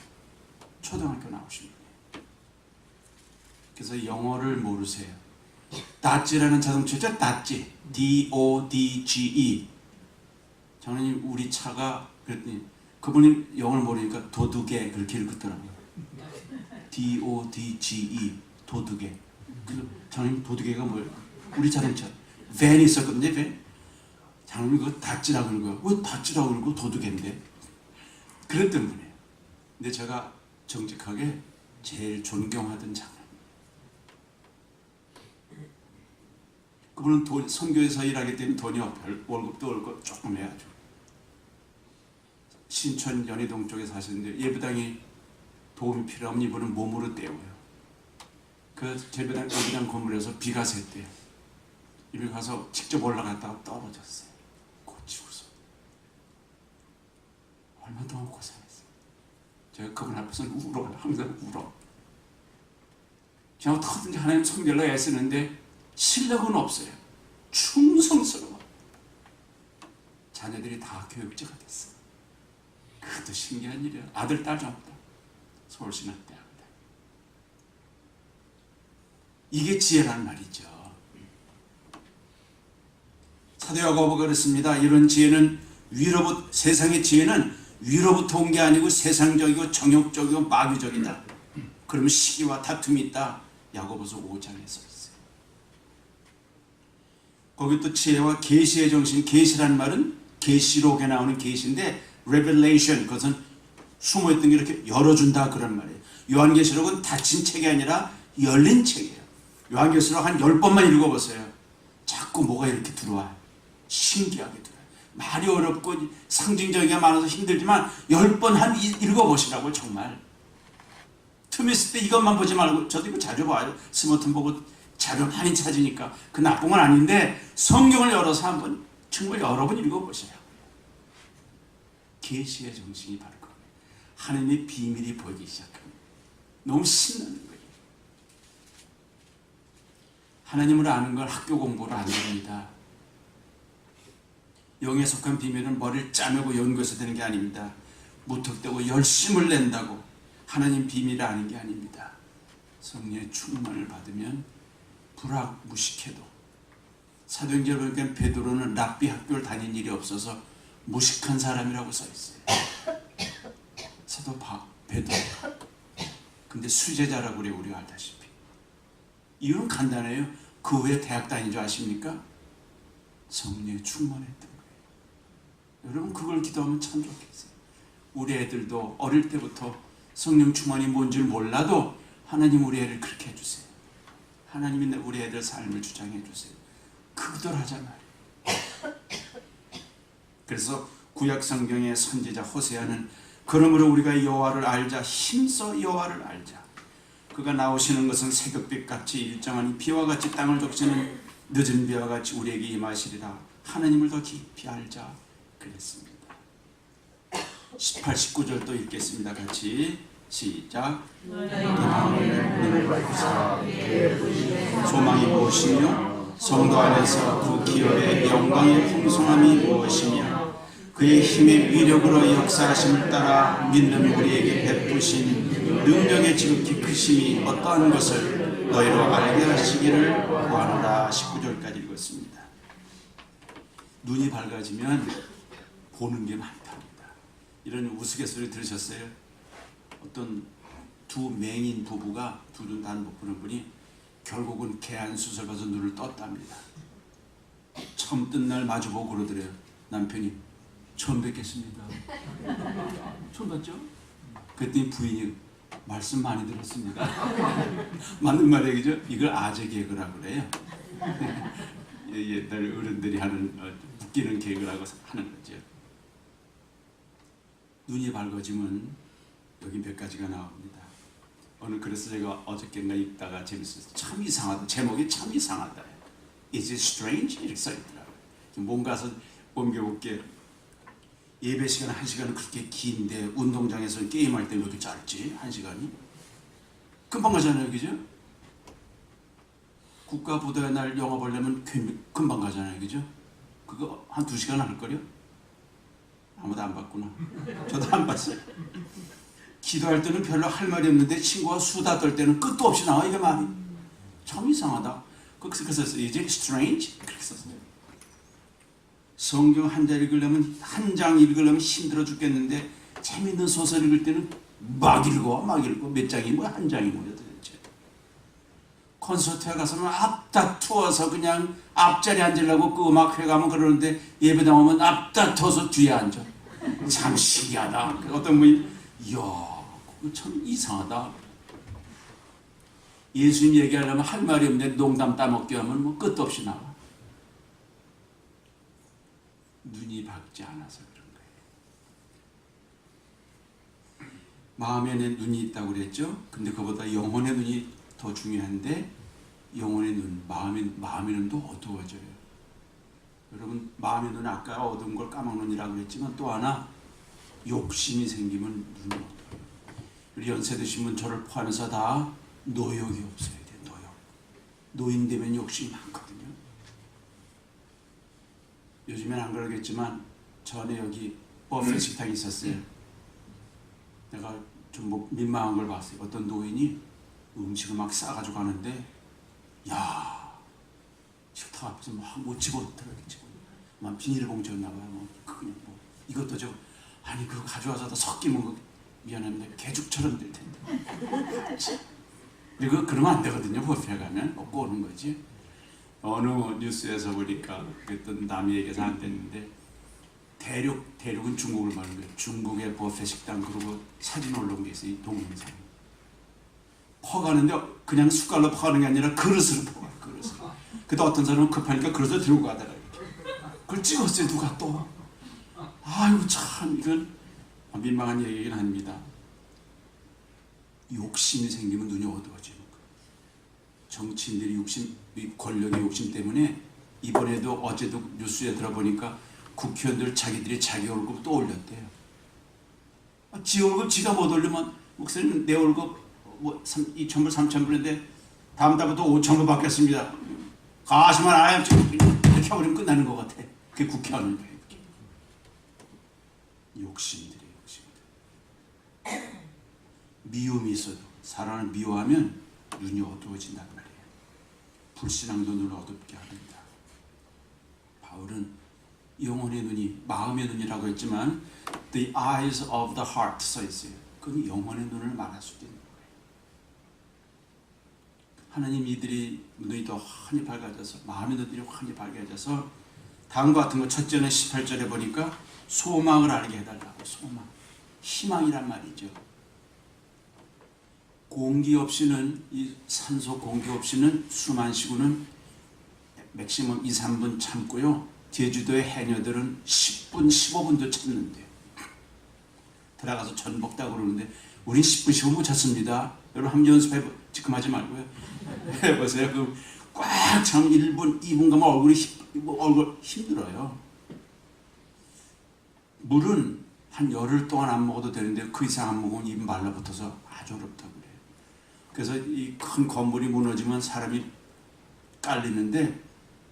초등학교 나오신 분이에요. 그래서 영어를 모르세요. 다찌라는 자동차죠. 다찌 D-O-D-G-E. 장로님 우리 차가 그랬더니 그분이 영어를 모르니까 도두개 그렇게 읽었더라고요. D-O-D-G-E 도두개. 그래서 장로님 도두개가 뭐예요? 우리 자동차 밴이 있었거든요. 밴. 장로님 그거 다찌라고 읽어요. 왜 다찌라고 읽고 도두개인데? 그랬던 분이에요. 근데 제가 정직하게 제일 존경하던 장로님. 그분은 선교에서 일하기 때문에 돈이 없어요. 월급도 월급 조금 해야죠. 신촌 연희동 쪽에 사시는데 예배당이 도움이 필요하면 이분은 몸으로 때워요. 그 예배당 건물에서 비가 샜대요. 이미 가서 직접 올라갔다가 떨어졌어요. 고치고서. 얼마나 동안 고생했어요. 제가 그분 앞에서는 울어요. 항상 울어. 제가 어떻게든지 하나님 성결로 애쓰는데 실력은 없어요. 충성스러워. 자녀들이 다 교육자가 됐어. 그것도 신기한 일이야. 아들, 딸 전부 다 서울신학대학이다. 이게 지혜란 말이죠. 사도 야고보가 그랬습니다. 이런 지혜는 세상의 지혜는 위로부터 온 게 아니고 세상적이고 정욕적이고 마귀적이다. 그러면 시기와 다툼이 있다. 야고보서 5장에 써 있어요. 거기 또 지혜와 계시의 정신, 계시라는 말은 계시록에 나오는 계시인데 revelation, 그것은 숨어있던 게 이렇게 열어준다 그런 말이에요. 요한계시록은 닫힌 책이 아니라 열린 책이에요. 요한계시록 한 10번만 읽어보세요. 자꾸 뭐가 이렇게 들어와요. 신기하게 들어와요. 말이 어렵고 상징적이가 많아서 힘들지만 10번 한 읽어보시라고 정말. 틈 있을 때 이것만 보지 말고, 저도 이거 자주 봐요. 스마트폰 보고 자료 많이 찾으니까 그 나쁜 건 아닌데 성경을 열어서 한번 정말 여러 번 읽어보시라고. 계시의 정신이 바로 그거예요. 하나님의 비밀이 보이기 시작합니다. 너무 신나는 거예요. 하나님을 아는 걸 학교 공부로 안 됩니다. 영에 속한 비밀은 머리를 짜매고 연구해서 되는 게 아닙니다. 무턱대고 열심을 낸다고 하나님 비밀을 아는 게 아닙니다. 성령의 충만을 받으면 불학무식해도, 사도행전을 보니까 베드로는 랍비 학교를 다닌 일이 없어서 무식한 사람이라고 써 있어요. 사도 베드로. 근데 수제자라고 그래요. 우리가 알다시피. 이유는 간단해요. 그 후에 대학 다닌 줄 아십니까? 성령에 충만했던 거예요. 여러분 그걸 기도하면 참 좋겠어요. 우리 애들도 어릴 때부터 성령 충만이 뭔지 몰라도 하나님 우리 애를 그렇게 해주세요. 하나님이 우리 애들 삶을 주장해 주세요. 그 기도를 하자 말이에요. 그래서 구약 성경의 선지자 호세아는 그러므로 우리가 여호와를 알자, 힘써 여호와를 알자. 그가 나오시는 것은 새벽빛같이 일정한 비와 같이 땅을 적시는 늦은 비와 같이 우리에게 임하시리라. 하나님을 더 깊이 알자 그랬습니다. 18, 19절 또 읽겠습니다. 같이 시작. 소망이 무엇이며 성도 안에서 그 기업의 영광의 풍성함이 무엇이며 그의 힘의 위력으로 역사하심을 따라 믿는 우리에게 베푸신 능력의 지극히 크심이 어떠한 것을 너희로 알게 하시기를 구하노라. 19절까지 읽었습니다. 눈이 밝아지면 보는 게 많답니다. 이런 우스갯소리 들으셨어요? 어떤 두 맹인 부부가 둘은 다 못 보는 분이 결국은 개안수술 받아서 눈을 떴답니다. 처음 뜬 날 마주보고 그러더래요. 남편이 처음 뵙겠습니다. 처음 봤죠? 그랬더니 부인이 말씀 많이 들었습니다. 맞는 말이에요, 그죠? 이걸 아재 개그라고 그래요. 옛날 어른들이 하는 웃기는 개그라고 하는 거죠. 눈이 밝아지면 여기 몇 가지가 나옵니다. 오늘 그래서 제가 어저께인가 읽다가 재밌었어요. 참 이상하다. 제목이 참 이상하다. Is it strange? 이렇게 써있더라고요. 뭔가서 옮겨볼게. 예배 시간 1시간은 그렇게 긴데 운동장에서 게임할 때 왜 이렇게 짧지? 1시간이? 금방 가잖아요. 그죠? 국가부도의 날 영화 보려면 금방 가잖아요. 그죠? 그거 한 2시간 할걸요? 아무도 안 봤구나. 저도 안 봤어요. 기도할 때는 별로 할 말이 없는데 친구가 수다 떨 때는 끝도 없이 나와. 이게 말이 참 이상하다. 그래서 Is it strange? 그렇게 썼어요. 성경 한 장 읽으려면 한 장 읽으려면 힘들어 죽겠는데 재밌는 소설 읽을 때는 막 읽어 몇 장이 뭐야 한 장이 뭐야 도대체. 콘서트에 가서는 앞다투어서 그냥 앞자리에 앉으려고 그 음악회 가면 그러는데 예배당 오면 앞다투어서 뒤에 앉아. 참 신기하다. 어떤 분이 이야 그거 참 이상하다. 예수님 얘기하려면 할 말이 없는데 농담 따먹기 하면 뭐 끝도 없이 나와. 눈이 밝지 않아서 그런 거예요. 마음에 눈이 있다고 그랬죠. 근데 그보다 영혼의 눈이 더 중요한데 영혼의 눈, 마음의 눈도 어두워져요. 여러분 마음의 눈은 아까 어두운 걸 까먹는이라고 그랬지만 또 하나 욕심이 생기면 눈이 어두워요. 우리 연세 드신 분 저를 포함해서 다 노욕이 없어야 돼요. 노욕. 노인 되면 욕심이 많거든요. 요즘엔 안 그러겠지만 전에 여기 버페 식당이 있었어요. 내가 좀 뭐 민망한 걸 봤어요. 어떤 노인이 음식을 막 싸가지고 가는데 야 식탁 앞에서 막 못 집어들어야지. 막 비닐봉지였나 봐요. 뭐 그냥 뭐 이것도 저 아니 그거 가져와서 다 섞이면 그 미안합니다. 개죽처럼 될 텐데. 이거 그러면 안 되거든요. 버페에 가면 먹고 오는 거지. 어느 뉴스에서 보니까 어떤 남이 얘기해서 안 됐는데 대륙은 중국을 말하는 거예요. 중국의 버페 식당 그리고 사진 올라온 게 있어요. 이 동영상. 퍼가는데 그냥 숟갈로 퍼가는 게 아니라 그릇으로 퍼가요. 그릇으로. 근데 어떤 사람은 급하니까 그릇을 들고 가더라. 그걸 찍었어요. 누가 또. 아유 참 이건 민망한 얘기긴 합니다. 욕심이 생기면 눈이 어두워지는 거예요. 정치인들이 권력의 욕심 때문에 이번에도 어제도 뉴스에 들어보니까 국회의원들 자기들이 자기 월급 또 올렸대요. 지 월급 지가 못 올리면 목사님 내 월급 뭐 2,000불 3,000불인데 다음 달부터 5,000불 받겠습니다. 가시면 아예 이렇게 하면 끝나는 것 같아. 그게 국회의원인데 욕심들이 미움이 있어도 사람을 미워하면 눈이 어두워진단 말이에요. 불신앙도 눈을 어둡게 합니다. 바울은 영혼의 눈이 마음의 눈이라고 했지만 The eyes of the heart 써 있어요. 그건 영혼의 눈을 말할 수도 있는 거예요. 하나님 이들이 눈이 더 환히 밝아져서 마음의 눈들이 환히 밝아져서 다음과 같은 거 첫째는 18절에 보니까 소망을 알게 해달라고. 소망, 희망이란 말이죠. 공기 없이는, 이 산소 공기 없이는 숨 안 쉬고는 맥시멈 2, 3분 참고요. 제주도의 해녀들은 10분, 15분도 참는데요. 들어가서 전복 따고 그러는데 우린 10분, 15분 참습니다. 여러분 한번 연습해보, 지금 하지 말고요. 해보세요. 그럼 꽉 참 1분, 2분 가면 얼굴 힘들어요. 물은 한 열흘 동안 안 먹어도 되는데 그 이상 안 먹으면 입 말라붙어서 아주 어렵다고 그래요. 그래서 이 큰 건물이 무너지면 사람이 깔리는데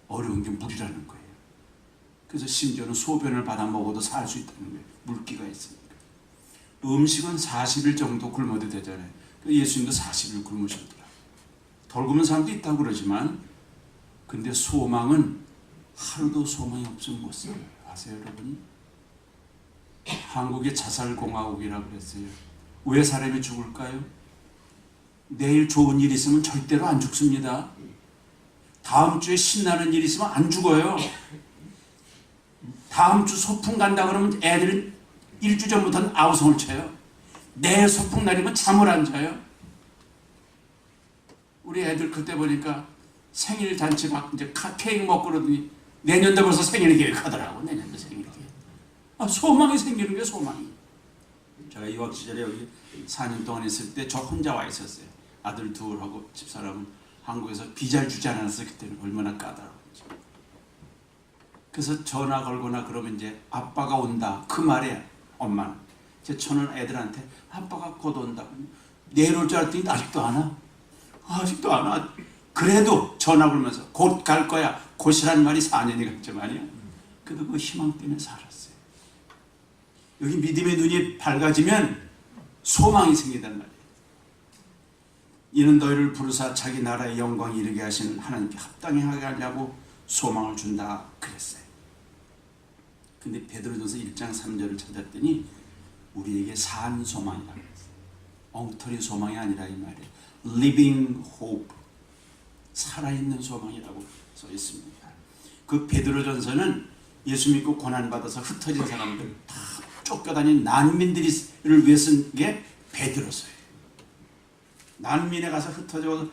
어려운 게 물이라는 거예요. 그래서 심지어는 소변을 받아 먹어도 살 수 있다는 거예요. 물기가 있으니까. 음식은 40일 정도 굶어도 되잖아요. 예수님도 40일 굶으셨더라. 덜 굶은 사람도 있다고 그러지만, 근데 소망은 하루도 소망이 없으면 못 살아요. 아세요, 여러분? 한국의 자살공화국이라고 그랬어요. 왜 사람이 죽을까요? 내일 좋은 일 있으면 절대로 안 죽습니다. 다음 주에 신나는 일 있으면 안 죽어요. 다음 주 소풍 간다 그러면 애들은 일주 전부터는 아우성을 쳐요. 내일 소풍 날이면 잠을 안 자요. 우리 애들 그때 보니까 생일 잔치 막 이제 케이크 먹고 그러더니 내년도 벌써 생일 계획하더라고. 내년도 생일 계획. 소망이 생기는 게 소망이. 제가 유학 시절에 여기 4년 동안 있을 때 저 혼자 와 있었어요. 아들 둘하고 집사람은 한국에서 비자를 주지 않았어요. 그때는 얼마나 까다로운지. 그래서 전화 걸거나 그러면 이제 아빠가 온다 그 말에 엄마는 제 처는 애들한테 아빠가 곧 온다. 내일 올 줄 알았더니 아직도 안 와. 아직도 안 와. 그래도 전화 걸면서 곧 갈 거야. 곧이란 말이 4년이 갔지만요. 그래도 그 희망 때문에 살았어요. 여기 믿음의 눈이 밝아지면 소망이 생긴단 말이에요. 이는 너희를 부르사 자기 나라의 영광이 이르게 하시는 하나님께 합당하게 하려고 소망을 준다 그랬어요. 근데 베드로전서 1장 3절을 찾았더니 우리에게 산 소망이라고 했어요. 엉터리 소망이 아니라 이 말이에요. Living hope, 살아있는 소망이라고 써 있습니다. 그 베드로전서는 예수 믿고 고난받아서 흩어진 사람들 다 쫓겨다닌 난민들을 위해 쓴 게 베드로서예요. 난민에 가서 흩어져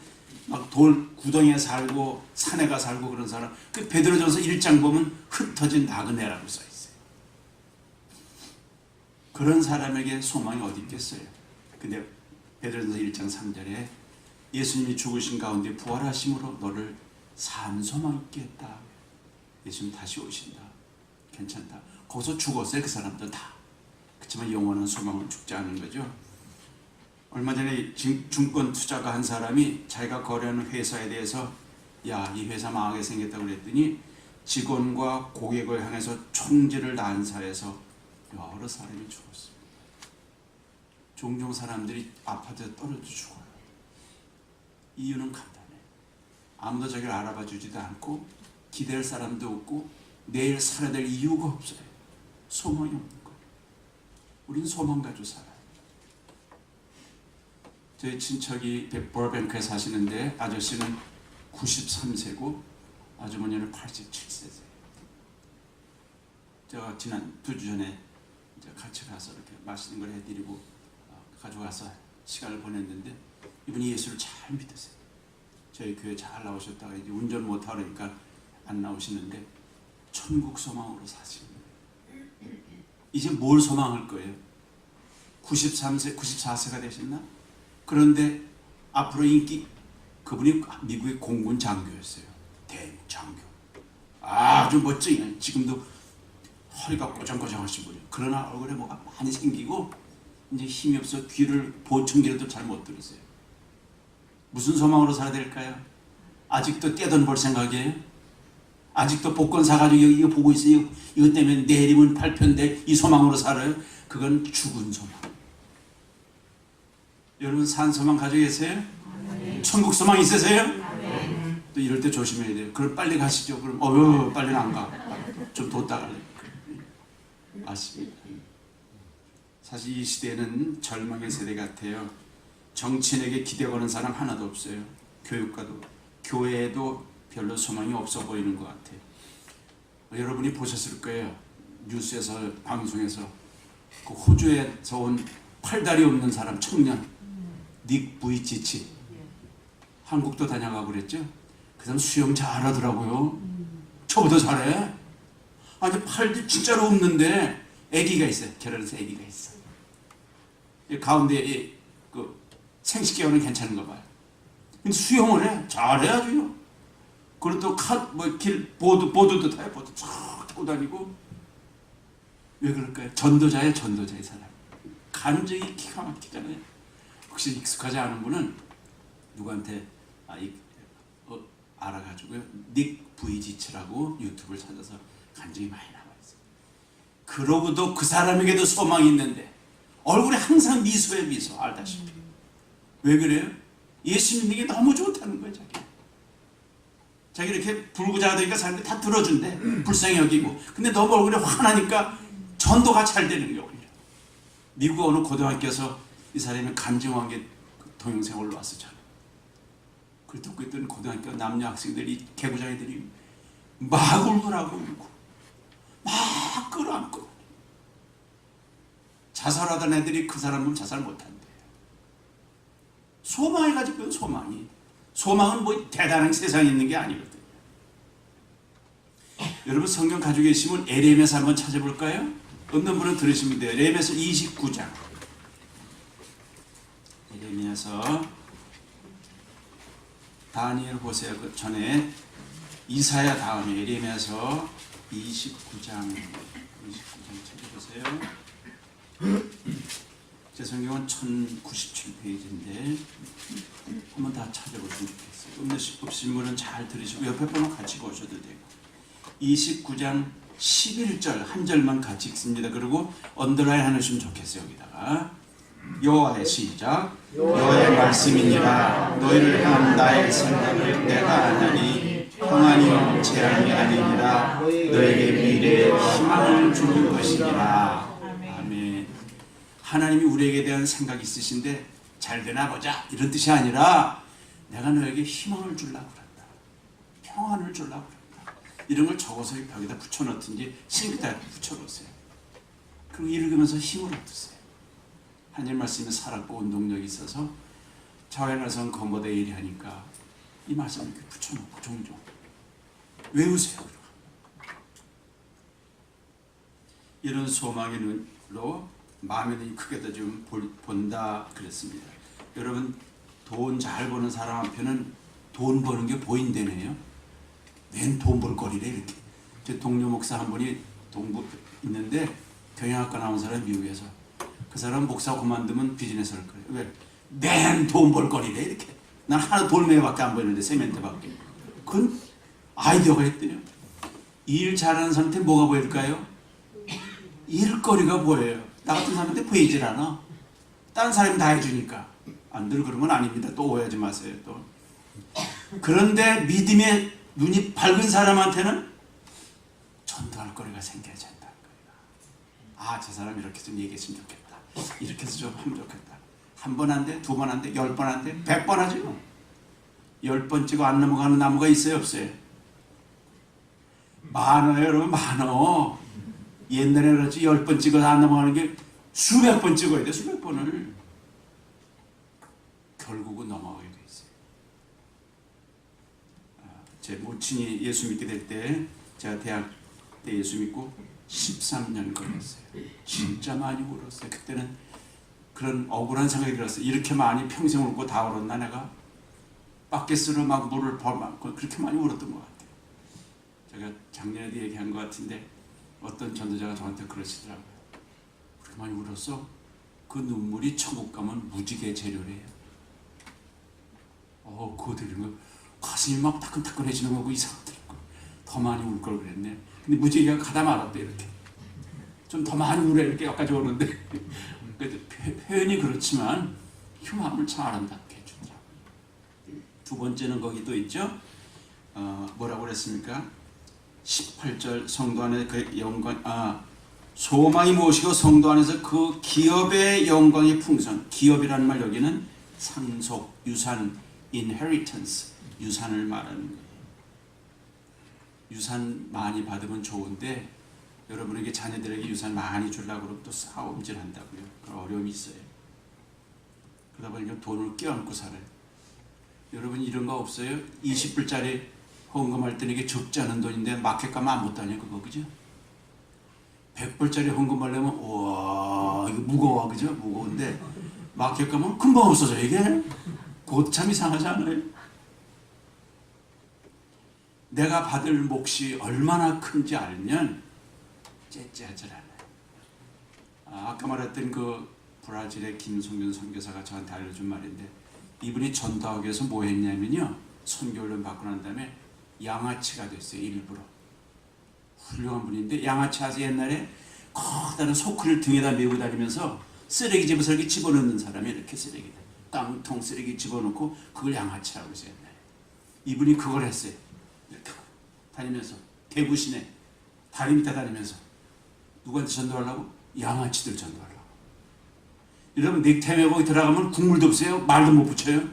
막 돌 구덩이에 살고 산에 가 살고 그런 사람, 그 베드로전서 1장 보면 흩어진 나그네라고 써 있어요. 그런 사람에게 소망이 어디 있겠어요? 근데 베드로전서 1장 3절에 예수님이 죽으신 가운데 부활하심으로 너를 산 소망 있게 했다. 예수님 다시 오신다. 괜찮다. 거기서 죽었어요. 그 사람들 다. 그렇지만 영원한 소망은 죽지 않은 거죠. 얼마 전에 증권 투자가 한 사람이 자기가 거래하는 회사에 대해서 야, 이 회사 망하게 생겼다고 그랬더니 직원과 고객을 향해서 총질을 난사해서 여러 사람이 죽었습니다. 종종 사람들이 아파트에 떨어져 죽어요. 이유는 간단해요. 아무도 저기를 알아봐 주지도 않고 기댈 사람도 없고 내일 살아야 될 이유가 없어요. 소망이 없는 거예요. 우린 소망 가지고 살아요. 저희 친척이 버뱅크에 사시는데 아저씨는 93세고 아주머니는 87세세요. 제가 지난 2주 전에 이제 같이 가서 이렇게 맛있는 걸 해드리고 가져가서 시간을 보냈는데 이분이 예수를 잘 믿으세요. 저희 교회 잘 나오셨다가 이제 운전 못하니까 안 나오시는데 천국 소망으로 사시는 거예요. 이제 뭘 소망할 거예요? 93세, 94세가 되셨나? 그런데 앞으로 인기, 그분이 미국의 공군 장교였어요. 대장교. 아주 멋쟁이. 지금도 허리가 꼬장꼬장하신 분이에요. 그러나 얼굴에 뭐가 많이 생기고 이제 힘이 없어 귀를 보청기라도 잘 못 들으세요. 무슨 소망으로 살아야 될까요? 아직도 떼돈 벌 생각이에요? 아직도 복권 사가지고 이거 보고 있어요. 이것 때문에 내일이면 발표인데 이 소망으로 살아요? 그건 죽은 소망. 여러분 산 소망 가지고 계세요? 네. 천국 소망 있으세요? 네. 또 이럴 때 조심해야 돼요. 그럼 빨리 가시죠. 그럼 빨리는 안 가. 좀 뒀다 갈래. 맞습니다. 사실 이 시대는 절망의 세대 같아요. 정치인에게 기대 거는 사람 하나도 없어요. 교육가도, 교회에도 별로 소망이 없어 보이는 것 같아요. 여러분이 보셨을 거예요. 뉴스에서, 방송에서 그 호주에서 온 팔다리 없는 사람, 청년 닉 부이치치, 한국도 다녀가고 그랬죠. 그 사람 수영 잘하더라고요. 저보다 잘해. 아니 팔이 진짜로 없는데 아기가 있어요. 결혼해서 아기가 있어. 이 가운데 그 생식기원은 괜찮은가 봐요. 근데 수영을 해. 잘해 아주요. 그리고 또 보드도 타요. 보드 쫙 타고 다니고. 왜 그럴까요? 전도자예요. 전도자의 사람. 감정이 기가 막히잖아요. 혹시 익숙하지 않은 분은 누구한테 알아가지고요. 닉 부이지치라고 유튜브를 찾아서 간증이 많이 나와있어요. 그러고도 그 사람에게도 소망이 있는데 얼굴에 항상 미소에 미소. 알다시피. 왜 그래요? 예수 믿는 게 너무 좋다는 거예요. 자기 이렇게 불구자되니까 사람들이 다 들어준대. 불쌍히 여기고. 근데 너무 얼굴에 화나니까 전도가 잘 되는 거예요. 미국 어느 고등학교에서 이 사람이 간증한 게 동영상 올라왔었잖아요. 그걸 듣고 있던 고등학교 남녀 학생들이, 개구장애들이 막 울더라고. 울고 막 끌어안고. 자살하던 애들이 그 사람은 자살 못한대. 소망을 가지고 있는 소망이. 소망은 뭐 대단한 세상에 있는 게 아니거든요. 여러분 성경 가지고 계시면 에레미야서 한번 찾아볼까요? 없는 분은 들으시면 돼요. 에레미야서 29장. 에레미야서 다니엘 보세요. 그 전에 이사야 다음에 에레미야서 29장 찾아보세요. 제 성경은 1097페이지인데 한번 다 찾아보시면 좋겠어요. 없으신 분은 잘 들으시고 옆에 분은 같이 보셔도 되고. 29장 11절 한 절만 같이 읽습니다. 그리고 언더라인 하시면 좋겠어요. 여기다가 여호와의 시작. 여호와의 말씀이니라. 너희를 향한 나의 생각을 내가 아나니 평안이요 재앙이 아니니라. 너에게 미래의 희망을 주는 것이니라. 아멘. 하나님이 우리에게 대한 생각이 있으신데 잘 되나 보자 이런 뜻이 아니라 내가 너에게 희망을 주려고 그런다. 평안을 주려고 그런다. 이런 걸 적어서 벽에다 붙여놓든지 싱크대에 붙여놓으세요. 그리고 읽으면서 힘을 얻으세요. 하나님 말씀이 살았고 운동력이 있어서 자연에서는 건보대일이 하니까 이 말씀을 이렇게 붙여놓고 종종 외우세요. 이런 소망의 눈으로 마음의 눈이 크게 더 좀 본다 그랬습니다. 여러분 돈 잘 버는 사람 앞에는 돈 버는 게 보인다네요. 웬 돈 벌 거리래 이렇게. 제 동료 목사 한 분이 동부 있는데 경영학과 나온 사람이 미국에서 그 사람 목사 그만두면 비즈니스 할 거예요. 왜? 맨 돈 벌 거리래 이렇게. 난 하나 돌멩이밖에 안 보이는데 세멘트밖에. 그건 아이디어가 있대요. 일 잘하는 사람한테 뭐가 보일까요? 일거리가 보여요. 나 같은 사람한테 보이질 않아. 다른 사람이 다 해주니까. 안 늘 그런 건 아닙니다. 또 오해하지 마세요. 또. 그런데 믿음의 눈이 밝은 사람한테는 전도할 거리가 생겨야 된다는 거예요. 아, 저 사람 이렇게 좀 얘기했으면 좋겠다. 이렇게 해서 좀 하면 좋겠다. 한 번 안 돼, 두 번 안 돼, 10번 안 돼, 100번 하죠. 10번 찍어 안 넘어가는 나무가 있어요, 없어요? 많아요, 여러분, 많어. 옛날에 그렇지 10번 찍어서 안 넘어가는 게 수백 번 찍어야 돼, 수백 번을. 결국은 넘어가게 돼 있어요. 제 모친이 예수 믿게 될 때 제가 대학 때 예수 믿고 13년 걸렸어요. 진짜 많이 울었어요. 그때는 그런 억울한 생각이 들었어요. 이렇게 많이 평생 울고 다 울었나 내가? 바켓으로 막 물을 벌고 그렇게 많이 울었던 것 같아요. 제가 작년에도 얘기한 것 같은데 어떤 전도자가 저한테 그러시더라고요. 그렇게 많이 울었어? 그 눈물이 천국 가면 무지개 재료래요. 그거 들으면 가슴이 막 따끈따끈해지는 거고 이상하더라고. 더 많이 울 걸 그랬네. 근데 무지개가 가다 말았대 이렇게. 좀 더 많이 울어 이렇게 여기까지 오는데 표현이 그렇지만 그 마음을 참 아름답게 해주더라고. 두 번째는 거기 또 있죠. 뭐라고 그랬습니까? 18절 성도 안에 그 영광 소망이 무엇이고 성도 안에서 그 기업의 영광의 풍성, 기업이라는 말 여기는 상속, 유산, inheritance, 유산을 말하는 거예요. 유산 많이 받으면 좋은데 여러분에게 자녀들에게 유산 많이 주려고 그러면 또 싸움질 한다고요. 그런 어려움이 있어요. 그러다 보니까 돈을 껴안고 살아요. 여러분 이런 거 없어요? 20불짜리 헌금할 때는 이게 적지 않은 돈인데 마켓 가면 아무것도 아니에요. 그거 그죠? 100불짜리 헌금하려면 우와 이거 무거워 그죠? 무거운데 마켓 가면 금방 없어져 이게. 그것도 참 이상하지 않아요? 내가 받을 몫이 얼마나 큰지 알면 째째하질 않아요. 아까 말했던 그 브라질의 김성균 선교사가 저한테 알려준 말인데 이분이 전도하기 위해서 뭐 했냐면요. 선교훈련 받고 난 다음에 양아치가 됐어요. 일부러. 훌륭한 분인데 양아치 아주 옛날에 커다란 소쿠리를 등에다 메고 다니면서 쓰레기 집에서 이렇게 집어넣는 사람이 이렇게 쓰레기다. 깡통 쓰레기 집어넣고 그걸 양아치라고 했어요. 옛날에. 이분이 그걸 했어요. 이렇게 다니면서 대구 시내 다리 밑에 다니면서 누구한테 전도하려고? 양아치들 전도하려고. 여러분 넥타이 메고 거기 들어가면 국물도 없어요. 말도 못 붙여요.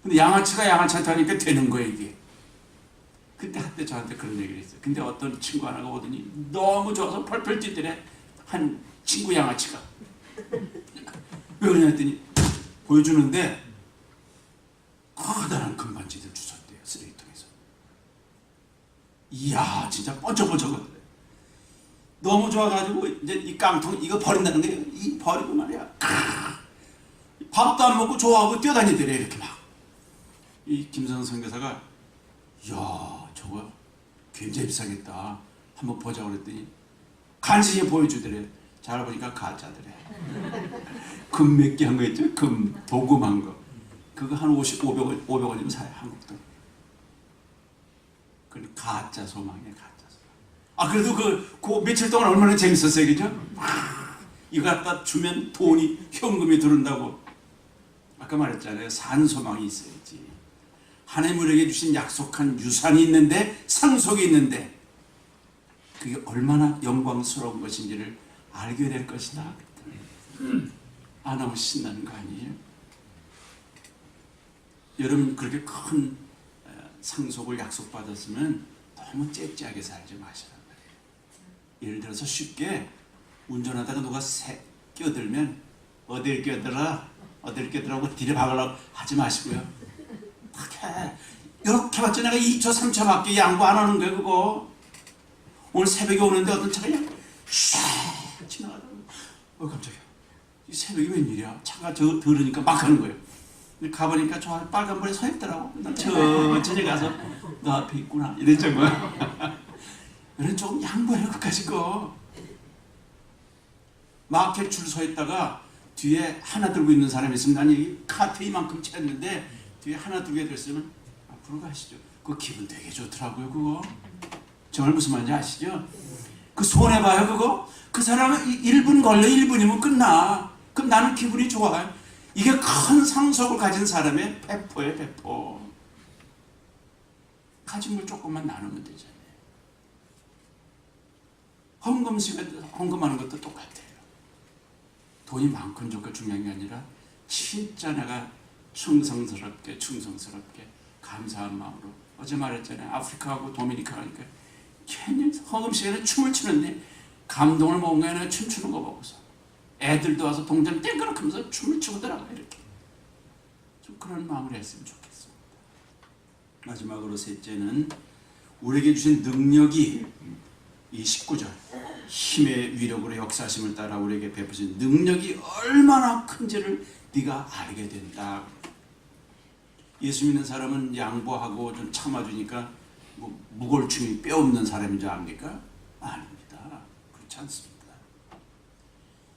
근데 양아치가 양아치한테 하니까 되는 거예요 이게. 그때 한때 저한테 그런 얘기를 했어요. 근데 어떤 친구 하나가 오더니 너무 좋아서 펄펄 뛰더래. 한 친구 양아치가. 왜 그러냐 했더니 보여주는데 커다란 금반지들 주셨대요. 쓰레기통에서. 이야 진짜 번쩍번쩍하더래. 너무 좋아가지고 이제 이 깡통 이거 버린다는 거예요. 이 버리고 말이야. 밥도 안 먹고 좋아하고 뛰어다니더래 이렇게 막. 이 김선 선교사가 이야 저거 굉장히 비싸겠다. 한번 보자고 그랬더니 간신히 보여주더래. 잘 보니까 가짜더래. 금 몇 개 한 거 있죠? 금 도금한 거. 그거 한 500원, 500원이면 사요 한국 돈. 그건 가짜 소망이에요. 가짜 소망. 아 그래도 그 며칠 동안 얼마나 재밌었어요, 그죠? 이거 갖다 주면 돈이 현금이 들어온다고. 아까 말했잖아요. 산 소망이 있어야지. 하나님 우리에게 주신 약속한 유산이 있는데 상속이 있는데 그게 얼마나 영광스러운 것인지를 알게 될 것이다. 안 하면 신나는 거 아니에요? 여러분 그렇게 큰 상속을 약속받았으면 너무 째째하게 살지 마시란 말이에요. 예를 들어서 쉽게 운전하다가 누가 끼어들면 어딜 끼어들어? 어딜 끼어들라고 뒤를 박으려고 하지 마시고요. 이렇게 봤자 내가 2초 3초밖에 양보 안 하는 거예요. 그거 오늘 새벽에 오는데 어떤 차가 그냥 샥 지나가다가 깜짝이야. 이 새벽이 웬일이야. 차가 들으니까 막 하는 거예요. 가보니까 저 빨간불에 서 있더라고. 난 천천히 가서 너 앞에 있구나 이랬죠. 그래 조금 양보해요. 그까짓 거. 마켓 줄 서 있다가 뒤에 하나 들고 있는 사람이 있으면 난 이 카트 이만큼 채웠는데 뒤에 하나 두개 됐으면 앞으로 가시죠. 그 기분 되게 좋더라고요. 그거 정말 무슨 말인지 아시죠? 그 손해봐요 그거. 그 사람은 1분 걸려. 1분이면 끝나. 그럼 나는 기분이 좋아요. 이게 큰 상속을 가진 사람의 배포예요. 배포. 가진 걸 조금만 나누면 되잖아요. 헌금하는 것도 똑같아요. 돈이 많건 적건 중요한 게 아니라 진짜 내가 충성스럽게 감사한 마음으로. 어제 말했잖아요. 아프리카하고 도미니카 가니까 괜히 헌금 시간에 춤을 추는데 감동을 먹은 게 아니라 춤추는 거 보고서 애들도 와서 동전 땡그럭 하면서 춤을 추고 들어가. 이렇게 좀 그런 마음으로 했으면 좋겠습니다. 마지막으로 셋째는 우리에게 주신 능력이 이 19절 힘의 위력으로 역사심을 따라 우리에게 베푸신 능력이 얼마나 큰지를 네가 알게 된다. 예수 믿는 사람은 양보하고 좀 참아주니까 뭐 무골충이 뼈 없는 사람인 줄 압니까? 아닙니다. 그렇지 않습니다.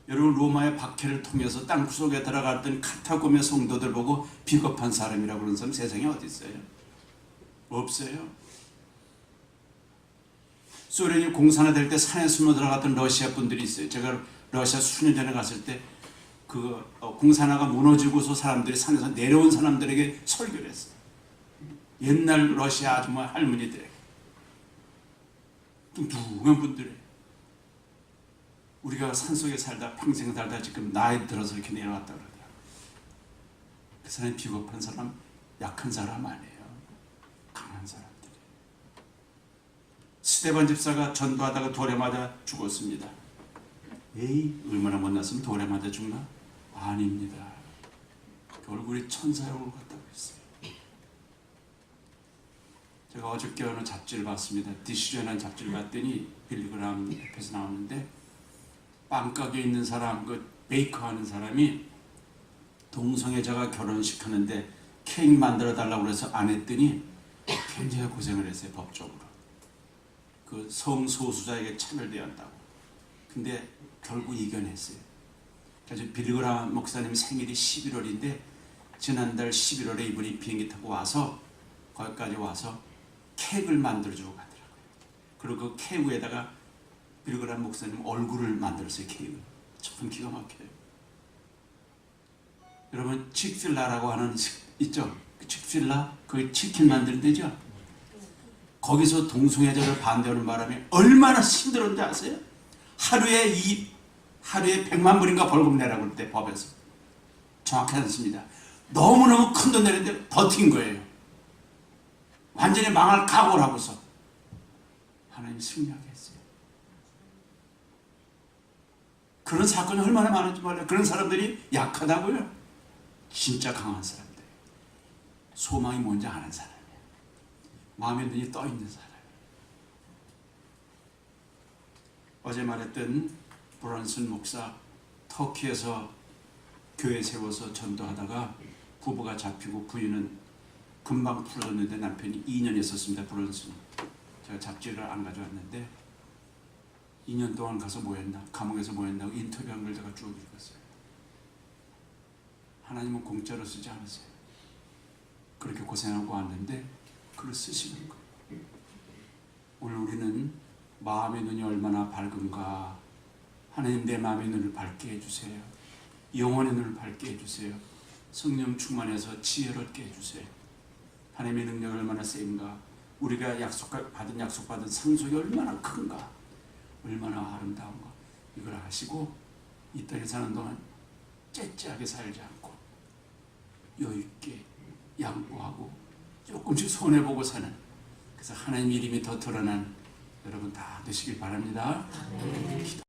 여러분 로마의 박해를 통해서 땅속에 들어갔던 카타콤의 성도들 보고 비겁한 사람이라고 그러는 사람 세상에 어디 있어요? 없어요. 소련이 공산화될 때 산에 숨어 들어갔던 러시아 분들이 있어요. 제가 러시아 수년 전에 갔을 때 그 공산화가 무너지고서 사람들이 산에서 내려온 사람들에게 설교를 했어요. 옛날 러시아 아줌마 할머니들에게 뚱뚱한 분들에 우리가 산속에 살다 평생 살다 지금 나이 들어서 이렇게 내려왔다 그러더라고요. 그 사람이 비겁한 사람, 약한 사람 아니에요. 강한 사람들이. 스데반 집사가 전도하다가 돌에 맞아 죽었습니다. 에이, 얼마나 못났으면 돌에 맞아 죽나? 아닙니다. 그 얼굴이 천사의 얼굴 같다고 했어요. 제가 어저께 어느 잡지를 봤습니다. 디시전이라는 잡지를 봤더니 빌리그람 옆에서 나왔는데, 빵가게에 있는 사람, 그 베이커 하는 사람이 동성애자가 결혼식 하는데 케이크 만들어 달라고 그래서 안 했더니 굉장히 고생을 했어요. 법적으로 그 성소수자에게 차별돼야 한다고. 근데 결국 이겨냈어요. 그래서 빌리그람 목사님 생일이 11월인데 지난달 11월에 이분이 비행기 타고 와서 거기까지 와서 케이크를 만들어주고 가더라고요. 그리고 그 케이크 위에다가 빌리그람 목사님 얼굴을 만들었어요. 케이크. 참 기가 막혀요. 여러분 칙필라라고 하는 있죠? 칙필라? 그 치킨 만드는 데죠? 거기서 동성애자를 반대하는 바람에 얼마나 힘들었는지 아세요? 하루에 100만 불인가 벌금 내라고 그럴 때 법에서. 정확하지 않습니다. 너무너무 큰 돈 내는데 버틴 거예요. 완전히 망할 각오를 하고서 하나님 승리하게 했어요. 그런 사건이 얼마나 많은지 몰라요. 그런 사람들이 약하다고요? 진짜 강한 사람들. 소망이 뭔지 아는 사람이에요. 마음에 눈이 떠 있는 사람이에요. 어제 말했던 브런슨 목사, 터키에서 교회 세워서 전도하다가 부부가 잡히고 부인은 금방 풀어졌는데 남편이 2년 있었습니다. 브런슨. 제가 잡지를 안 가져왔는데 2년 동안 가서 뭐 했나, 감옥에서 뭐 했나 인터뷰한 걸 제가 쭉 읽었어요. 하나님은 공짜로 쓰지 않으세요. 그렇게 고생하고 왔는데 글을 쓰시는 거예요. 오늘 우리는 마음의 눈이 얼마나 밝은가. 하나님, 내 마음의 눈을 밝게 해주세요. 영혼의 눈을 밝게 해주세요. 성령 충만해서 지혜를 얻게 해주세요. 하나님의 능력이 얼마나 센가. 우리가 약속받은 상속이 얼마나 큰가. 얼마나 아름다운가. 이걸 아시고 이 땅에 사는 동안 째째하게 살지 않고 여유있게 양보하고 조금씩 손해보고 사는, 그래서 하나님 이름이 더 드러난 여러분 다 되시길 바랍니다. 기도.